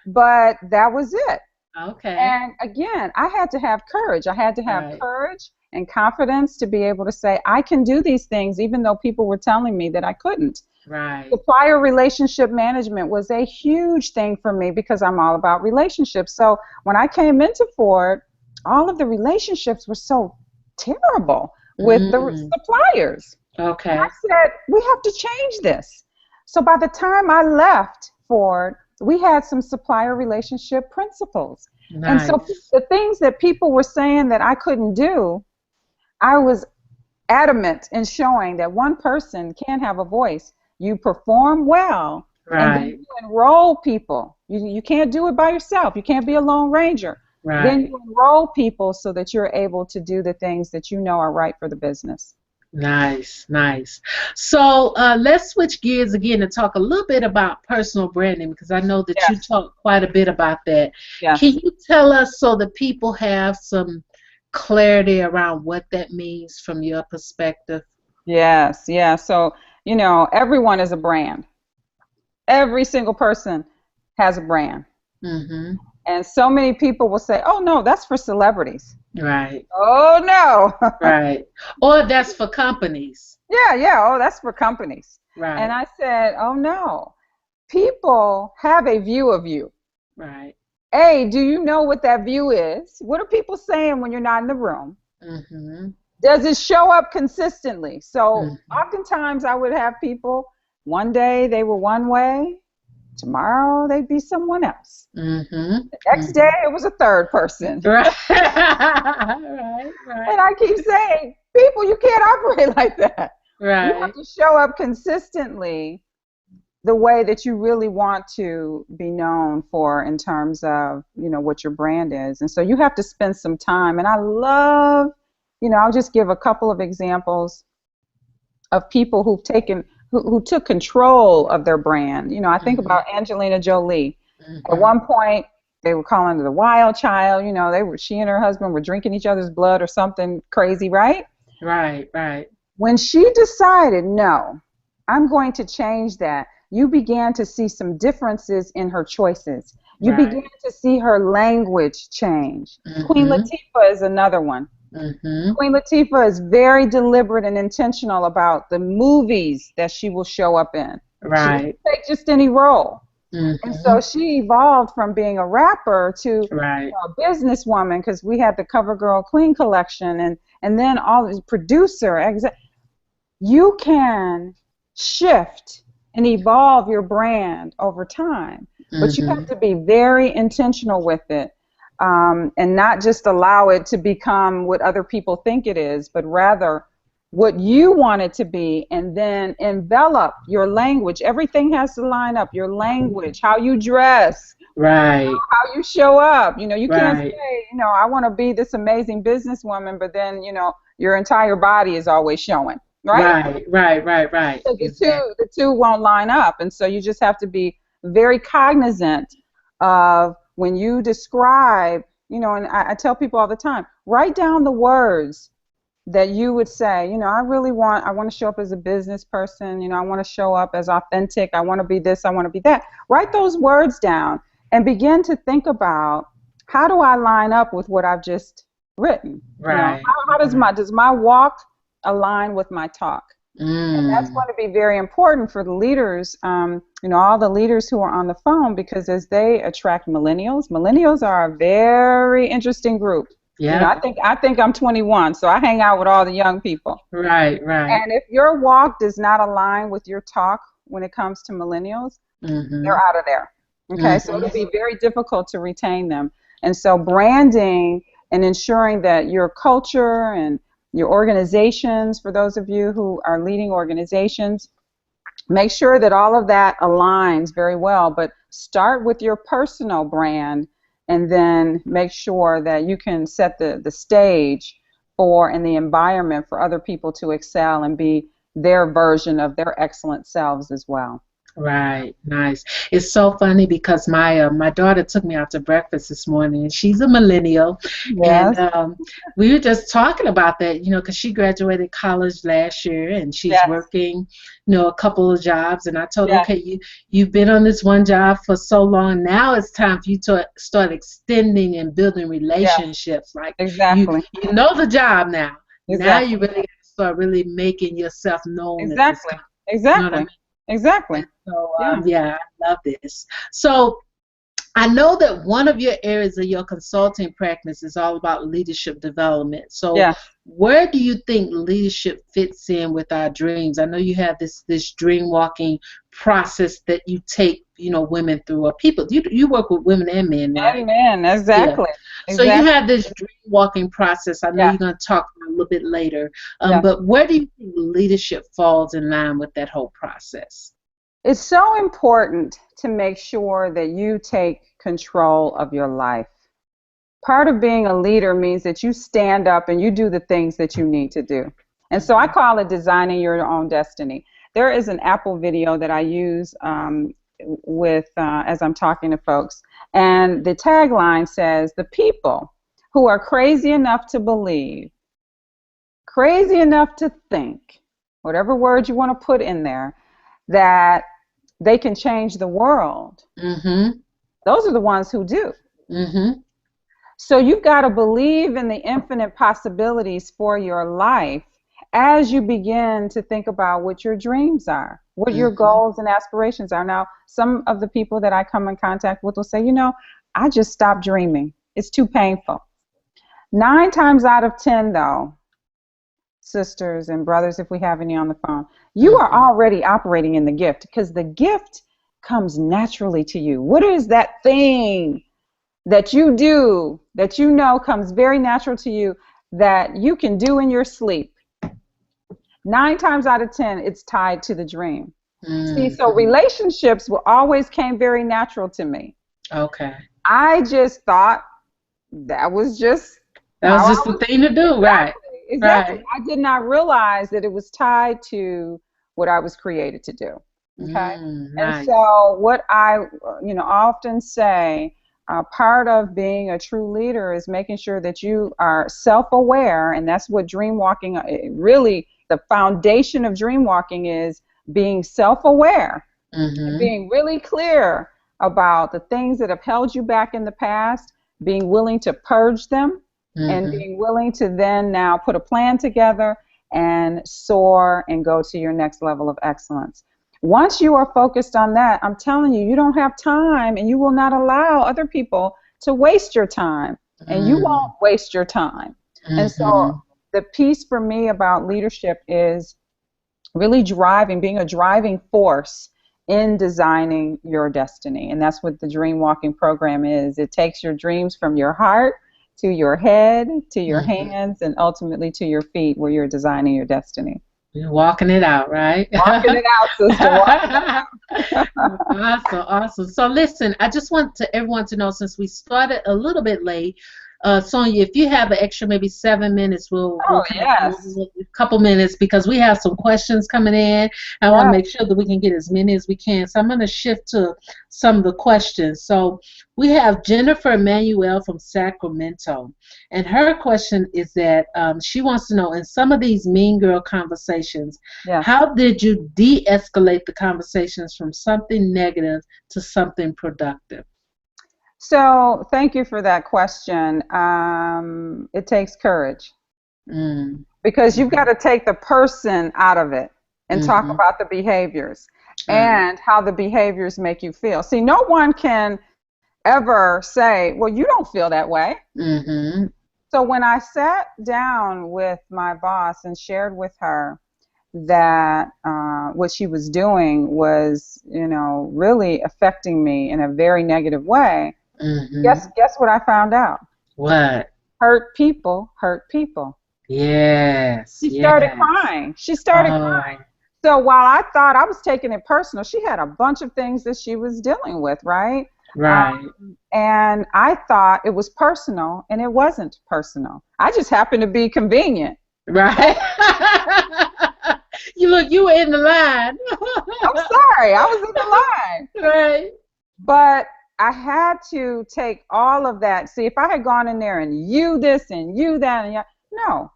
but that was it. Okay. And again, I had to have courage. I had to have Right. courage and confidence to be able to say, I can do these things, even though people were telling me that I couldn't. Right. Supplier relationship management was a huge thing for me because I'm all about relationships. So when I came into Ford, all of the relationships were so terrible with the Mm. suppliers. And I Okay. said, we have to change this. So by the time I left Ford, we had some supplier relationship principles. And so Nice. the things that people were saying that I couldn't do, I was adamant in showing that one person can have a voice. You perform well, and then Right. you enroll people. You can't do it by yourself. You can't be a lone ranger. Then Right. you enroll people so that you're able to do the things that you know are right for the business. Nice, nice. So let's switch gears again and talk a little bit about personal branding because I know that you Yes, talk quite a bit about that. Can yes. you tell us so that people have some clarity around what that means from your perspective? Yes, yeah. So, everyone is a brand. Every single person has a brand. Mm-hmm. And so many people will say, "Oh, no, that's for celebrities." Right, Oh, no. right. Or that's for companies. Yeah, yeah. Oh, that's for companies. And Right, I said, "Oh, no. People have a view of you. right. A, do you know what that view is? What are people saying when you're not in the room? Mm-hmm. Does it show up consistently?" So Mm-hmm. oftentimes I would have people, one day they were one way, tomorrow they'd be someone else. Mm-hmm. The next day Mm-hmm. it was a third person. Right. Right, right, And I keep saying, people, you can't operate like that. You have right. to show up consistently the way that you really want to be known for in terms of, what your brand is. And so you have to spend some time. And I love, I'll just give a couple of examples of people who took control of their brand. I think about Angelina Jolie. At one point, they were calling her the wild child. She and her husband were drinking each other's blood or something crazy, right? Right. When she decided, no, I'm going to change that, you began to see some differences in her choices. You began to see her language change. Queen Latifah is another one. Queen Latifah is very deliberate and intentional about the movies that she will show up in. She doesn't take just any role. And so she evolved from being a rapper to a businesswoman, because we had the CoverGirl Clean collection, and then all this producer. You can shift and evolve your brand over time, but you have to be very intentional with it, and not just allow it to become what other people think it is, but rather what you want it to be, and then envelop your language. Everything has to line up. Your language, how you dress, how you show up. You can't say, I want to be this amazing businesswoman, but then, your entire body is always showing. Right. So the two won't line up, and so you just have to be very cognizant of when you describe. And I tell people all the time, write down the words that you would say. I want to show up as a business person. I want to show up as authentic. I want to be this. I want to be that. Write those words down and begin to think about, how do I line up with what I've just written? How does my walk align with my talk? And that's going to be very important for the leaders, all the leaders who are on the phone, because as they attract millennials are a very interesting group. I think I'm 21, so I hang out with all the young people. Right. And if your walk does not align with your talk when it comes to millennials, they're out of there. Okay, so it'll be very difficult to retain them. And so branding and ensuring that your culture and your organizations, for those of you who are leading organizations, make sure that all of that aligns very well. But start with your personal brand, and then make sure that you can set the stage and the environment for other people to excel and be their version of their excellent selves as well. Right, nice. It's so funny because my daughter took me out to breakfast this morning, and she's a millennial. Yes. And we were just talking about that, because she graduated college last year, and she's working, a couple of jobs. And I told her, okay, you've been on this one job for so long. Now it's time for you to start extending and building relationships. Like exactly, you know the job now. Now you really got to start really making yourself known. Exactly. You know what I mean? Exactly. So, I love this. So, I know that one of your areas of your consulting practice is all about leadership development. So, where do you think leadership fits in with our dreams? I know you have this dream walking process that you take, women through, or people. You work with women and men, right? And men, exactly. Yeah. So you have this dream walking process. I know you're going to talk about a little bit later. But where do you think leadership falls in line with that whole process? It's so important to make sure that you take control of your life. Part of being a leader means that you stand up and you do the things that you need to do. And so I call it designing your own destiny. There is an Apple video that I use as I'm talking to folks. And the tagline says, the people who are crazy enough to believe, crazy enough to think, whatever word you want to put in there, that they can change the world. Those are the ones who do. So you've got to believe in the infinite possibilities for your life as you begin to think about what your dreams are, what your goals and aspirations are. Now, some of the people that I come in contact with will say, I just stopped dreaming. It's too painful. 9 times out of 10, though, sisters and brothers, if we have any on the phone, you are already operating in the gift, because the gift comes naturally to you. What is that thing that you do that comes very natural to you that you can do in your sleep? 9 times out of 10, it's tied to the dream. See, so Mm-hmm. relationships always came very natural to me. Okay. I just thought that was just That how was I just the was. thing to do, right? Exactly, exactly. Right. I did not realize that it was tied to what I was created to do. Okay. And Nice. so, what I, often say, part of being a true leader is making sure that you are self-aware, and that's what dream walking really the foundation of dream walking is being self-aware and Mm-hmm. being really clear about the things that have held you back in the past, being willing to purge them, and Mm-hmm. being willing to then now put a plan together and soar and go to your next level of excellence. Once you are focused on that, I'm telling you, you don't have time and you will not allow other people to waste your time, and you won't waste your time. And so Mm-hmm. the piece for me about leadership is really being a driving force in designing your destiny. And that's what the Dream Walking program is. It takes your dreams from your heart to your head, to your Mm-hmm. hands, and ultimately to your feet where you're designing your destiny. You're walking it out, right? Walking it out, sister, walking it out. Awesome, awesome. So listen, I just want everyone to know, since we started a little bit late, Sonia, if you have an extra maybe 7 minutes, we'll Oh, kind of yes. a couple minutes because we have some questions coming in. I want to Yes. make sure that we can get as many as we can. So I'm going to shift to some of the questions. So we have Jennifer Manuel from Sacramento, and her question is that she wants to know, in some of these mean girl conversations, Yes. how did you de-escalate the conversations from something negative to something productive? So thank you for that question. It takes courage Mm. because you've got Mhm. to take the person out of it and talk Mhm. about the behaviors Right. and how the behaviors make you feel. See, no one can ever say, well, you don't feel that way. Mhm. So when I sat down with my boss and shared with her that what she was doing was, really affecting me in a very negative way, Mhm. guess what I found out? What? Hurt people hurt people. Yes. She started Yes. crying. She started Oh. crying. So while I thought I was taking it personal, she had a bunch of things that she was dealing with, right? Right. And I thought it was personal, and it wasn't personal. I just happened to be convenient. Right. You were in the line. I'm sorry, I was in the line. Right. But I had to take all of that. See, if I had gone in there and you this and you that, and no,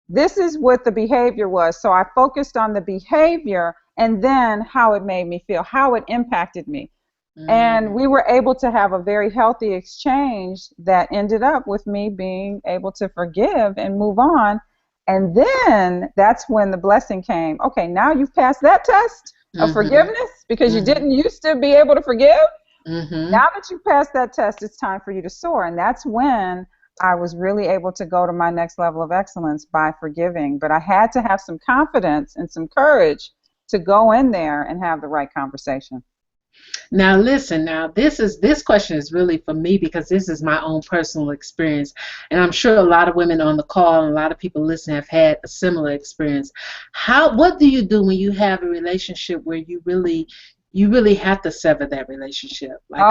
this is what the behavior was. So I focused on the behavior and then how it made me feel, how it impacted me. And Mm. we were able to have a very healthy exchange that ended up with me being able to forgive and move on. And then that's when the blessing came. Okay, now you've passed that test of Mhm. forgiveness because you Mhm. didn't used to be able to forgive. Mhm. Now that you passed that test, it's time for you to soar. And that's when I was really able to go to my next level of excellence by forgiving. But I had to have some confidence and some courage to go in there and have the right conversation. Now listen, now this question is really for me because this is my own personal experience. And I'm sure a lot of women on the call and a lot of people listening have had a similar experience. What do you do when you have a relationship where you really have to sever that relationship? Like Oh,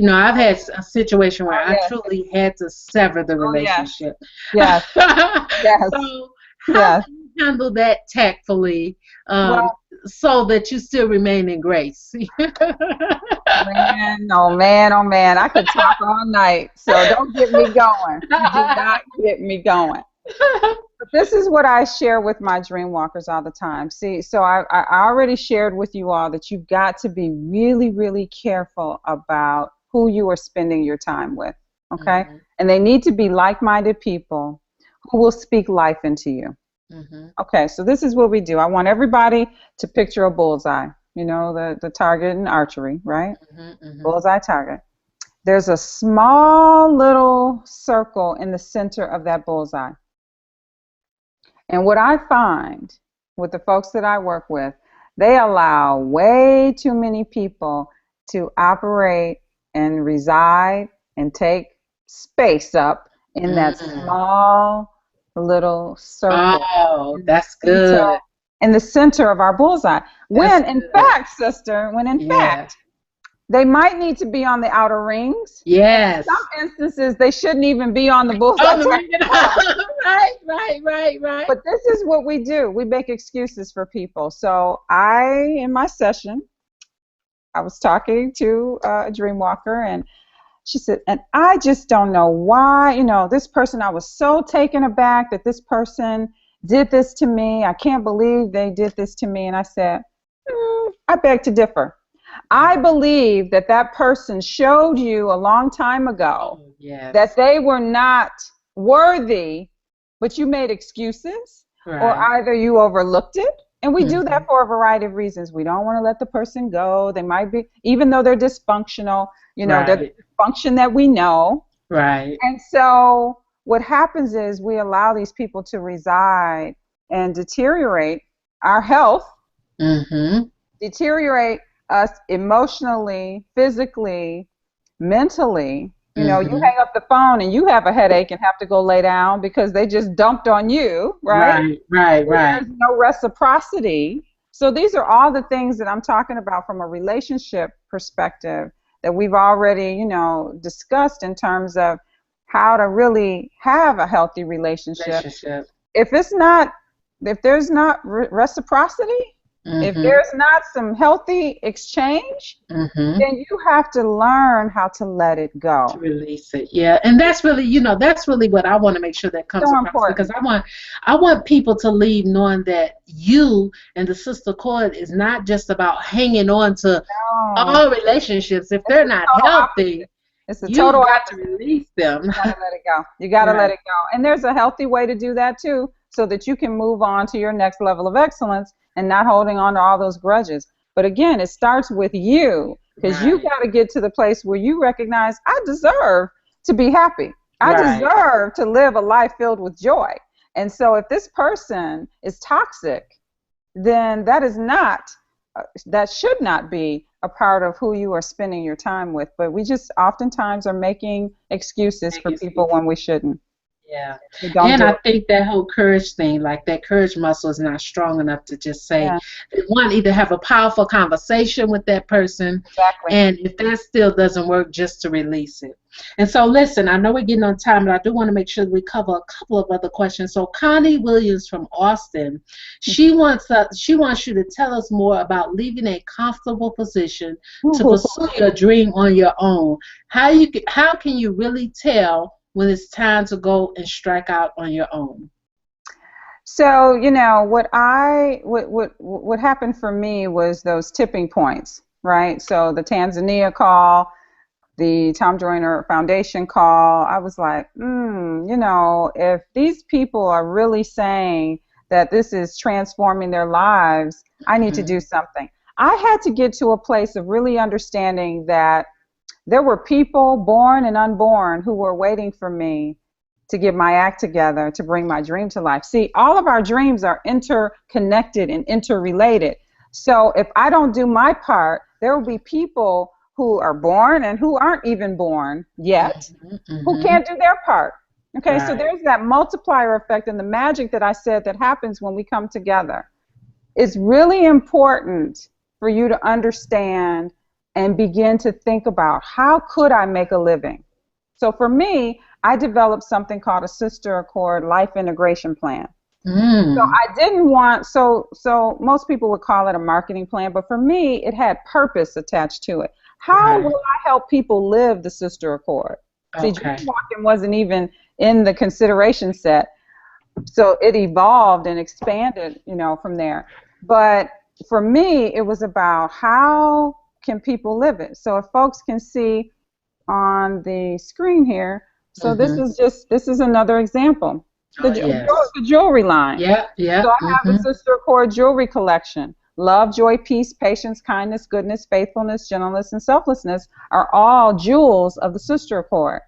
I've had a situation where oh I yes, truly had to sever the oh yes, relationship. yes, yes, So how yes. do you handle that tactfully, um, Well, so that you still remain in grace? man, oh man, oh man, I could talk all night. So don't get me going. Do not get me going. But this is what I share with my dream walkers all the time. See, so I already shared with you all that you've got to be really, really careful about who you are spending your time with. Okay? Mhm. And they need to be like-minded people who will speak life into you. Mhm. Okay, so this is what we do. I want everybody to picture a bullseye, the target in archery, right? Mhm. Mhm. Bullseye target. There's a small little circle in the center of that bullseye. And what I find with the folks that I work with, they allow way too many people to operate and reside and take space up in that Mm. small little circle Oh, in the that's center good. in the center of our bullseye. When That's in good. fact, sister, when in Yeah. fact, they might need to be on the outer rings. Yes. In some instances, they shouldn't even be on the bullseye. Oh, the ring. Right. But this is what we do. We make excuses for people. So in my session, I was talking to a dream walker, and she said, and I just don't know why, this person, I was so taken aback that this person did this to me. I can't believe they did this to me. And I said, I beg to differ. I believe that that person showed you a long time ago that they were not worthy, but you made excuses, or either you overlooked it. And we do that for a variety of reasons. We don't want to let the person go. They might be, even though they're dysfunctional, they're the dysfunction that we know. Right. And so what happens is we allow these people to reside and deteriorate our health, deteriorate us emotionally, physically, mentally. You hang up the phone and you have a headache and have to go lay down because they just dumped on you, right? Right. There's no reciprocity. So these are all the things that I'm talking about from a relationship perspective that we've already, discussed in terms of how to really have a healthy relationship. If there's not reciprocity, if there's not some healthy exchange, then you have to learn how to let it go. To release it, yeah. And that's really, that's really what I want to make sure that comes across, important. Because I want people to leave knowing that you and the sister cord is not just about hanging on to all relationships. If they're not healthy, it's a total got to release them. You gotta let it go. You gotta let it go. And there's a healthy way to do that too, so that you can move on to your next level of excellence and not holding on to all those grudges. But again, it starts with you, because you got to get to the place where you recognize, I deserve to be happy. I deserve to live a life filled with joy. And so if this person is toxic, then that should not be a part of who you are spending your time with. But we just oftentimes are making excuses for people when we shouldn't. Yeah. And I think that whole courage thing, like that courage muscle is not strong enough to just say, one, either have a powerful conversation with that person, and if that still doesn't work, just to release it. And so listen, I know we're getting on time, but I do want to make sure that we cover a couple of other questions. So Connie Williams from Austin, she wants you to tell us more about leaving a comfortable position to pursue your dream on your own. How can you really tell when it's time to go and strike out on your own? So, what happened for me was those tipping points, right? So the Tanzania call, the Tom Joyner Foundation call, I was like, if these people are really saying that this is transforming their lives, I need to do something. I had to get to a place of really understanding that there were people, born and unborn, who were waiting for me to get my act together to bring my dream to life. See, all of our dreams are interconnected and interrelated. So if I don't do my part, there will be people who are born and who aren't even born yet who can't do their part. Okay, so there's that multiplier effect and the magic that I said that happens when we come together. It's really important for you to understand and begin to think about, how could I make a living? So for me, I developed something called a Sister Accord Life Integration Plan. So I didn't want, so most people would call it a marketing plan, but for me, it had purpose attached to it. How will I help people live the Sister Accord? See, dream walking wasn't even in the consideration set, so it evolved and expanded, from there. But for me, it was about how can people live it. So if folks can see on the screen here, so this is another example. The jewelry line. So I have the Sister Accord jewelry collection. Love, joy, peace, patience, kindness, goodness, faithfulness, gentleness, and selflessness are all jewels of the Sister Accord.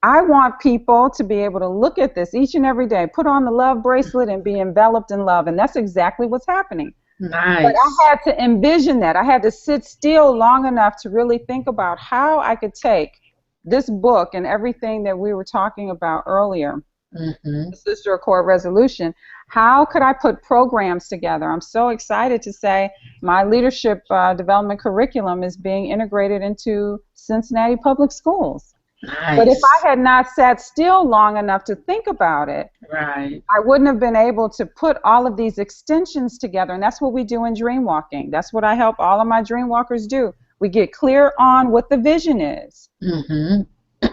I want people to be able to look at this each and every day, put on the love bracelet and be enveloped in love. And that's exactly what's happening. Nice. But I had to envision that. I had to sit still long enough to really think about how I could take this book and everything that we were talking about earlier, the Sister Accord resolution, How could I put programs together? I'm so excited to say my leadership development curriculum is being integrated into Cincinnati Public Schools. But if Nice. I had not sat still long enough to think about it, Right. I wouldn't have been able to put all of these extensions together. And that's what we do in dream walking. That's what I help all of my dream walkers do. We get clear on what the vision is. Mm-hmm.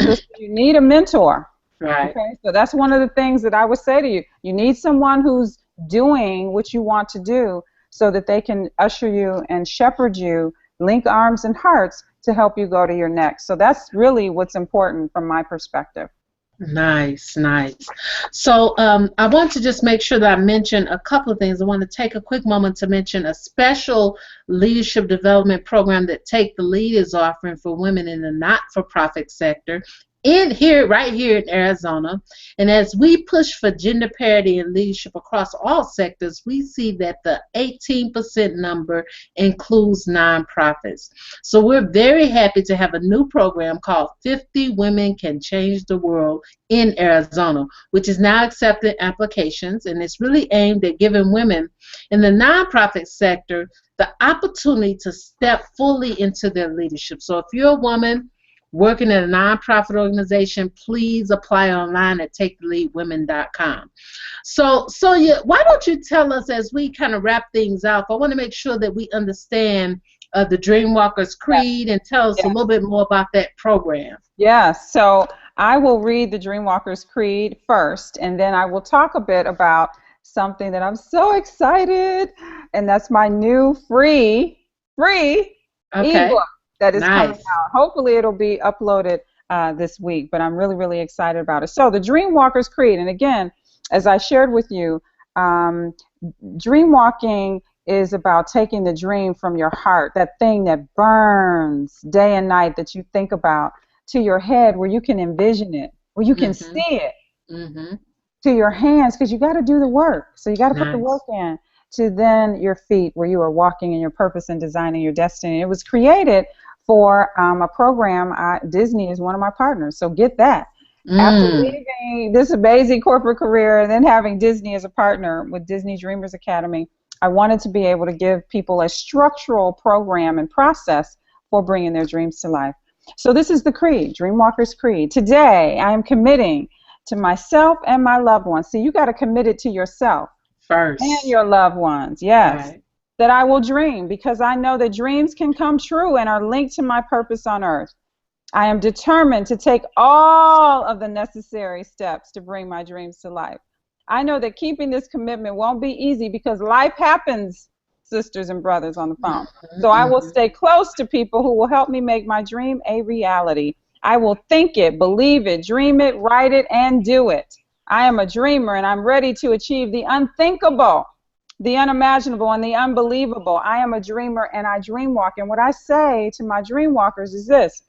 So you need a mentor. Right. Okay, so that's one of the things that I would say to you. You need someone who's doing what you want to do so that they can usher you and shepherd you, link arms and hearts to help you go to your next. So that's really what's important from my perspective. Nice, nice. So I want to just make sure that I mention a couple of things. I want to take a quick moment to mention a special leadership development program that Take the Lead is offering for women in the not-for-profit sector right here in Arizona. And as we push for gender parity in leadership across all sectors, we see that the 18% number includes nonprofits. So we're very happy to have a new program called 50 Women Can Change the World in Arizona, which is now accepting applications, and it's really aimed at giving women in the nonprofit sector the opportunity to step fully into their leadership. So if you're a woman working at a nonprofit organization, please apply online at taketheleadwomen.com. So why don't you tell us, as we kind of wrap things out, I want to make sure that we understand the Dreamwalkers Creed, and tell us a little bit more about that program. Yes, so I will read the Dreamwalkers Creed first, and then I will talk a bit about something that I'm so excited, and that's my new free ebook that is coming out. Hopefully it'll be uploaded this week, but I'm really, really excited about it. So the Dreamwalkers Creed, and again, as I shared with you, dream walking is about taking the dream from your heart, that thing that burns day and night that you think about, to your head where you can envision it, where you can see it, to your hands, because you got to do the work. So you got to put the work in, to then your feet where you are walking in your purpose and designing your destiny. It was created for a program. Disney is one of my partners, so get that. After leaving this amazing corporate career and then having Disney as a partner with Disney Dreamers Academy, I wanted to be able to give people a structural program and process for bringing their dreams to life. So this is the Creed, Dreamwalkers Creed. Today, I am committing to myself and my loved ones. See, you got to commit it to yourself first and your loved ones. Yes. Right. That I will dream, because I know that dreams can come true and are linked to my purpose on earth. I am determined to take all of the necessary steps to bring my dreams to life. I know that keeping this commitment won't be easy, because life happens, sisters and brothers on the phone. So I will stay close to people who will help me make my dream a reality. I will think it, believe it, dream it, write it, and do it. I am a dreamer, and I'm ready to achieve the unthinkable, the unimaginable, and the unbelievable. I am a dreamer, and I dream walk. And what I say to my dream walkers is this: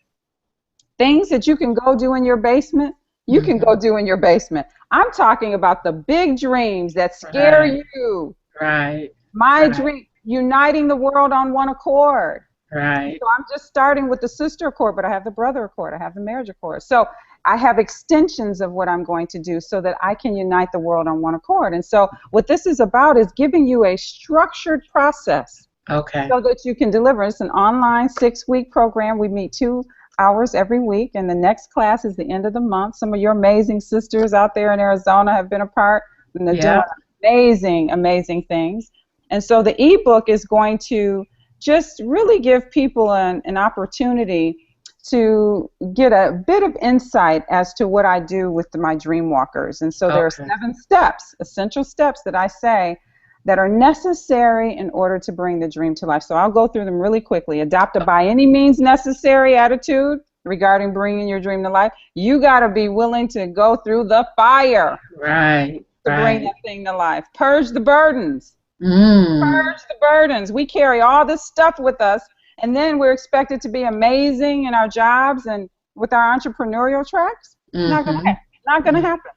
things that you can go do in your basement, you can go do in your basement. I'm talking about the big dreams that scare you. Right. My dream, uniting the world on one accord. Right. So I'm just starting with the sister accord, but I have the brother accord, I have the marriage accord. So I have extensions of what I'm going to do so that I can unite the world on one accord. And so what this is about is giving you a structured process so that you can deliver. It's an online 6-week program. We meet 2 hours every week, and the next class is the end of the month. Some of your amazing sisters out there in Arizona have been a part, and they're doing amazing, amazing things. And so the ebook is going to just really give people an opportunity to get a bit of insight as to what I do with my dream walkers. And so there are 7 steps, essential steps that I say that are necessary in order to bring the dream to life. So I'll go through them really quickly. Adopt a by any means necessary attitude regarding bringing your dream to life. You got to be willing to go through the fire to bring that thing to life. Purge the burdens. Purge the burdens. We carry all this stuff with us, and then we're expected to be amazing in our jobs and with our entrepreneurial tracks. Not gonna happen.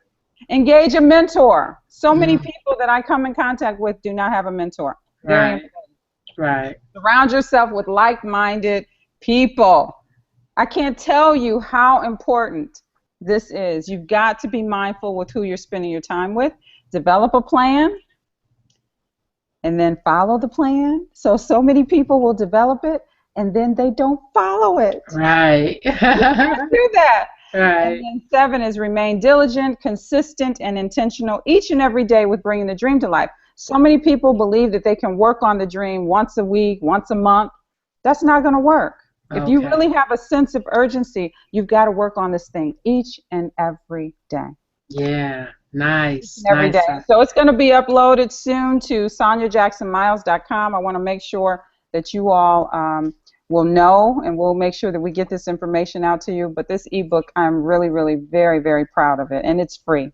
Engage a mentor. So many people that I come in contact with do not have a mentor. Very important. Surround yourself with like-minded people. I can't tell you how important this is. You've got to be mindful with who you're spending your time with. Develop a plan. and then follow the plan. So many people will develop it and then they don't follow it. Right. You can't do that. And Right. then 7 is remain diligent, consistent, and intentional each and every day with bringing the dream to life. So many people believe that they can work on the dream once a week, once a month. That's not going to work. If you Okay. really have a sense of urgency, you've got to work on this thing each and every day. Yeah. Nice. Every day. Nice. So it's going to be uploaded soon to SoniaJacksonMiles.com. I want to make sure that you all will know, and we'll make sure that we get this information out to you. But this ebook, I'm really, really very, very proud of it, and it's free.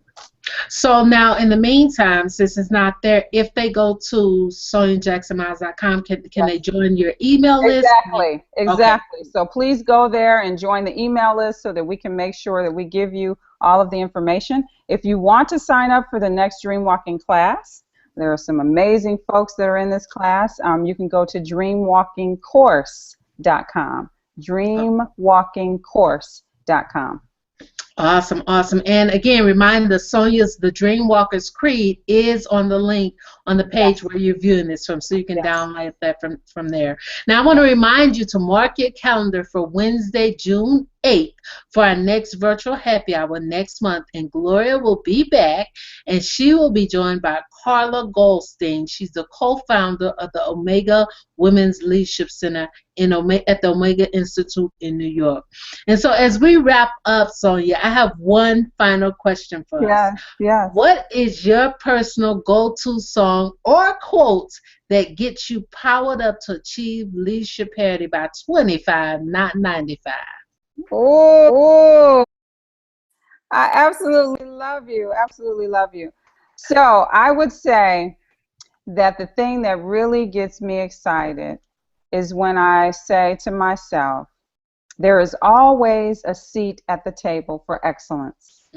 So now, in the meantime, since it's not there, if they go to SoniaJacksonMiles.com, can they join your email list? Exactly, exactly. Okay. So please go there and join the email list so that we can make sure that we give you all of the information. If you want to sign up for the next Dream Walking class, there are some amazing folks that are in this class. You can go to dreamwalkingcourse.com. Dreamwalkingcourse.com. Awesome, awesome. And again, remind us, Sonia's The Dream Walker's Creed is on the link on the page where you're viewing this from, so you can download that from there. Now, I want to remind you to mark your calendar for Wednesday, June 8th for our next virtual happy hour next month, and Gloria will be back, and she will be joined by Carla Goldstein. She's the co-founder of the Omega Women's Leadership Center at the Omega Institute in New York. And so as we wrap up, Sonia, I have one final question for us. Yes. What is your personal go-to song or quote that gets you powered up to achieve leadership parity by 25, not 95? Oh, I absolutely love you. Absolutely love you. So I would say that the thing that really gets me excited is when I say to myself, there is always a seat at the table for excellence.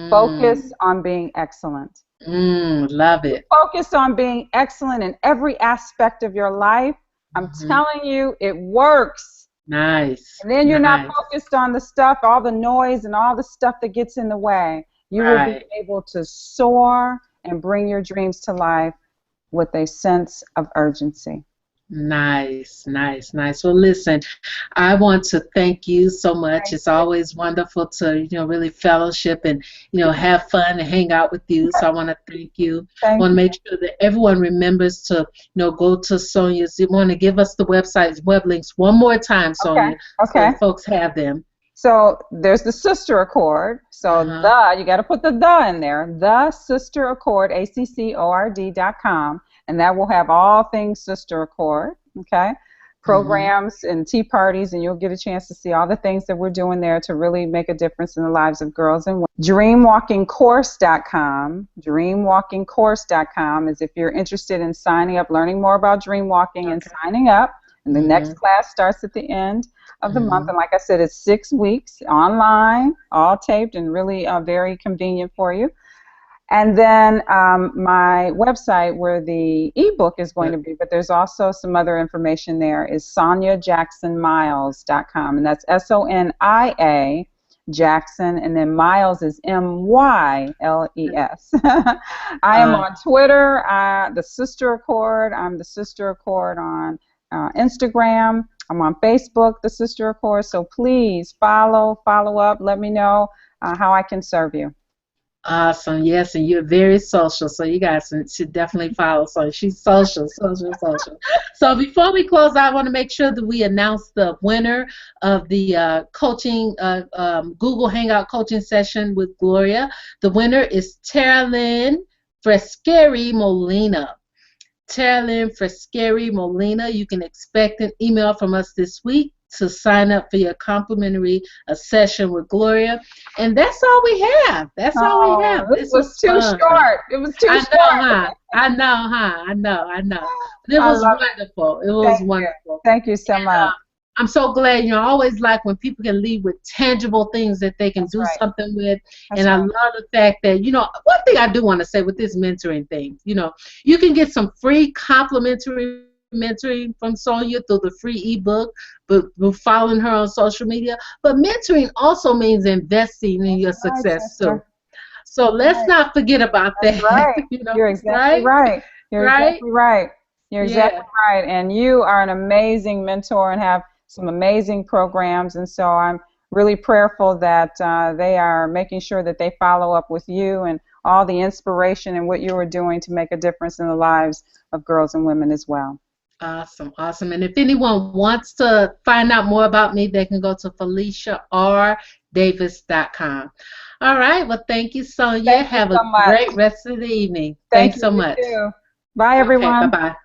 Focus on being excellent. Love it. Focus on being excellent in every aspect of your life. I'm telling you, it works. Nice. And then you're not focused on the stuff, all the noise and all the stuff that gets in the way. You will be able to soar and bring your dreams to life with a sense of urgency. Nice, nice, nice. Well, listen, I want to thank you so much. It's always wonderful to, really fellowship and, have fun and hang out with you. So I want to thank you. I want to make sure that everyone remembers to, go to Sonia's. You want to give us the web links one more time, Sonia, so folks have them. So there's the Sister Accord. So you got to put the in there. The Sister Accord, ACCORD.com. And that will have all things Sister Accord, programs and tea parties, and you'll get a chance to see all the things that we're doing there to really make a difference in the lives of girls and women. Dreamwalkingcourse.com. Dreamwalkingcourse.com is if you're interested in signing up, learning more about dream walking and signing up. And the next class starts at the end of the month. And like I said, it's 6 weeks online, all taped and really very convenient for you. And then my website where the ebook is going to be, but there's also some other information there, is SoniaJacksonMiles.com. And that's SONIA Jackson, and then Miles is MYLES. I am on Twitter, the Sister Accord. I'm the Sister Accord on Instagram. I'm on Facebook, the Sister Accord. So please follow up. Let me know how I can serve you. Awesome. Yes, and you're very social, so you guys should definitely follow. So she's social. So before we close, I want to make sure that we announce the winner of the coaching Google Hangout coaching session with Gloria. The winner is Teralyn Frescari Molina. Teralyn Frescari Molina. You can expect an email from us this week to sign up for your complimentary session with Gloria. And that's all we have. That's all we have. This was too short. It was too short. I know. But it was wonderful. It was wonderful. Thank you so much. I'm so glad, I always like when people can leave with tangible things that they can do something with. And I love the fact that, one thing I do want to say with this mentoring thing, you can get some free complimentary mentoring from Sonia through the free ebook, but following her on social media. But mentoring also means investing in your success too. So let's not forget about that. Right. You're exactly right. You're exactly right. You're Yeah. exactly right. And you are an amazing mentor and have some amazing programs. And so I'm really prayerful that they are making sure that they follow up with you and all the inspiration and what you are doing to make a difference in the lives of girls and women as well. Awesome, awesome. And if anyone wants to find out more about me, they can go to FeliciaRDavis.com. All right. Well, thank you, Sonia. Thank you Have a so much. great rest of the evening. Thank Thanks you. so You much. too. Bye, Okay. everyone. Bye-bye.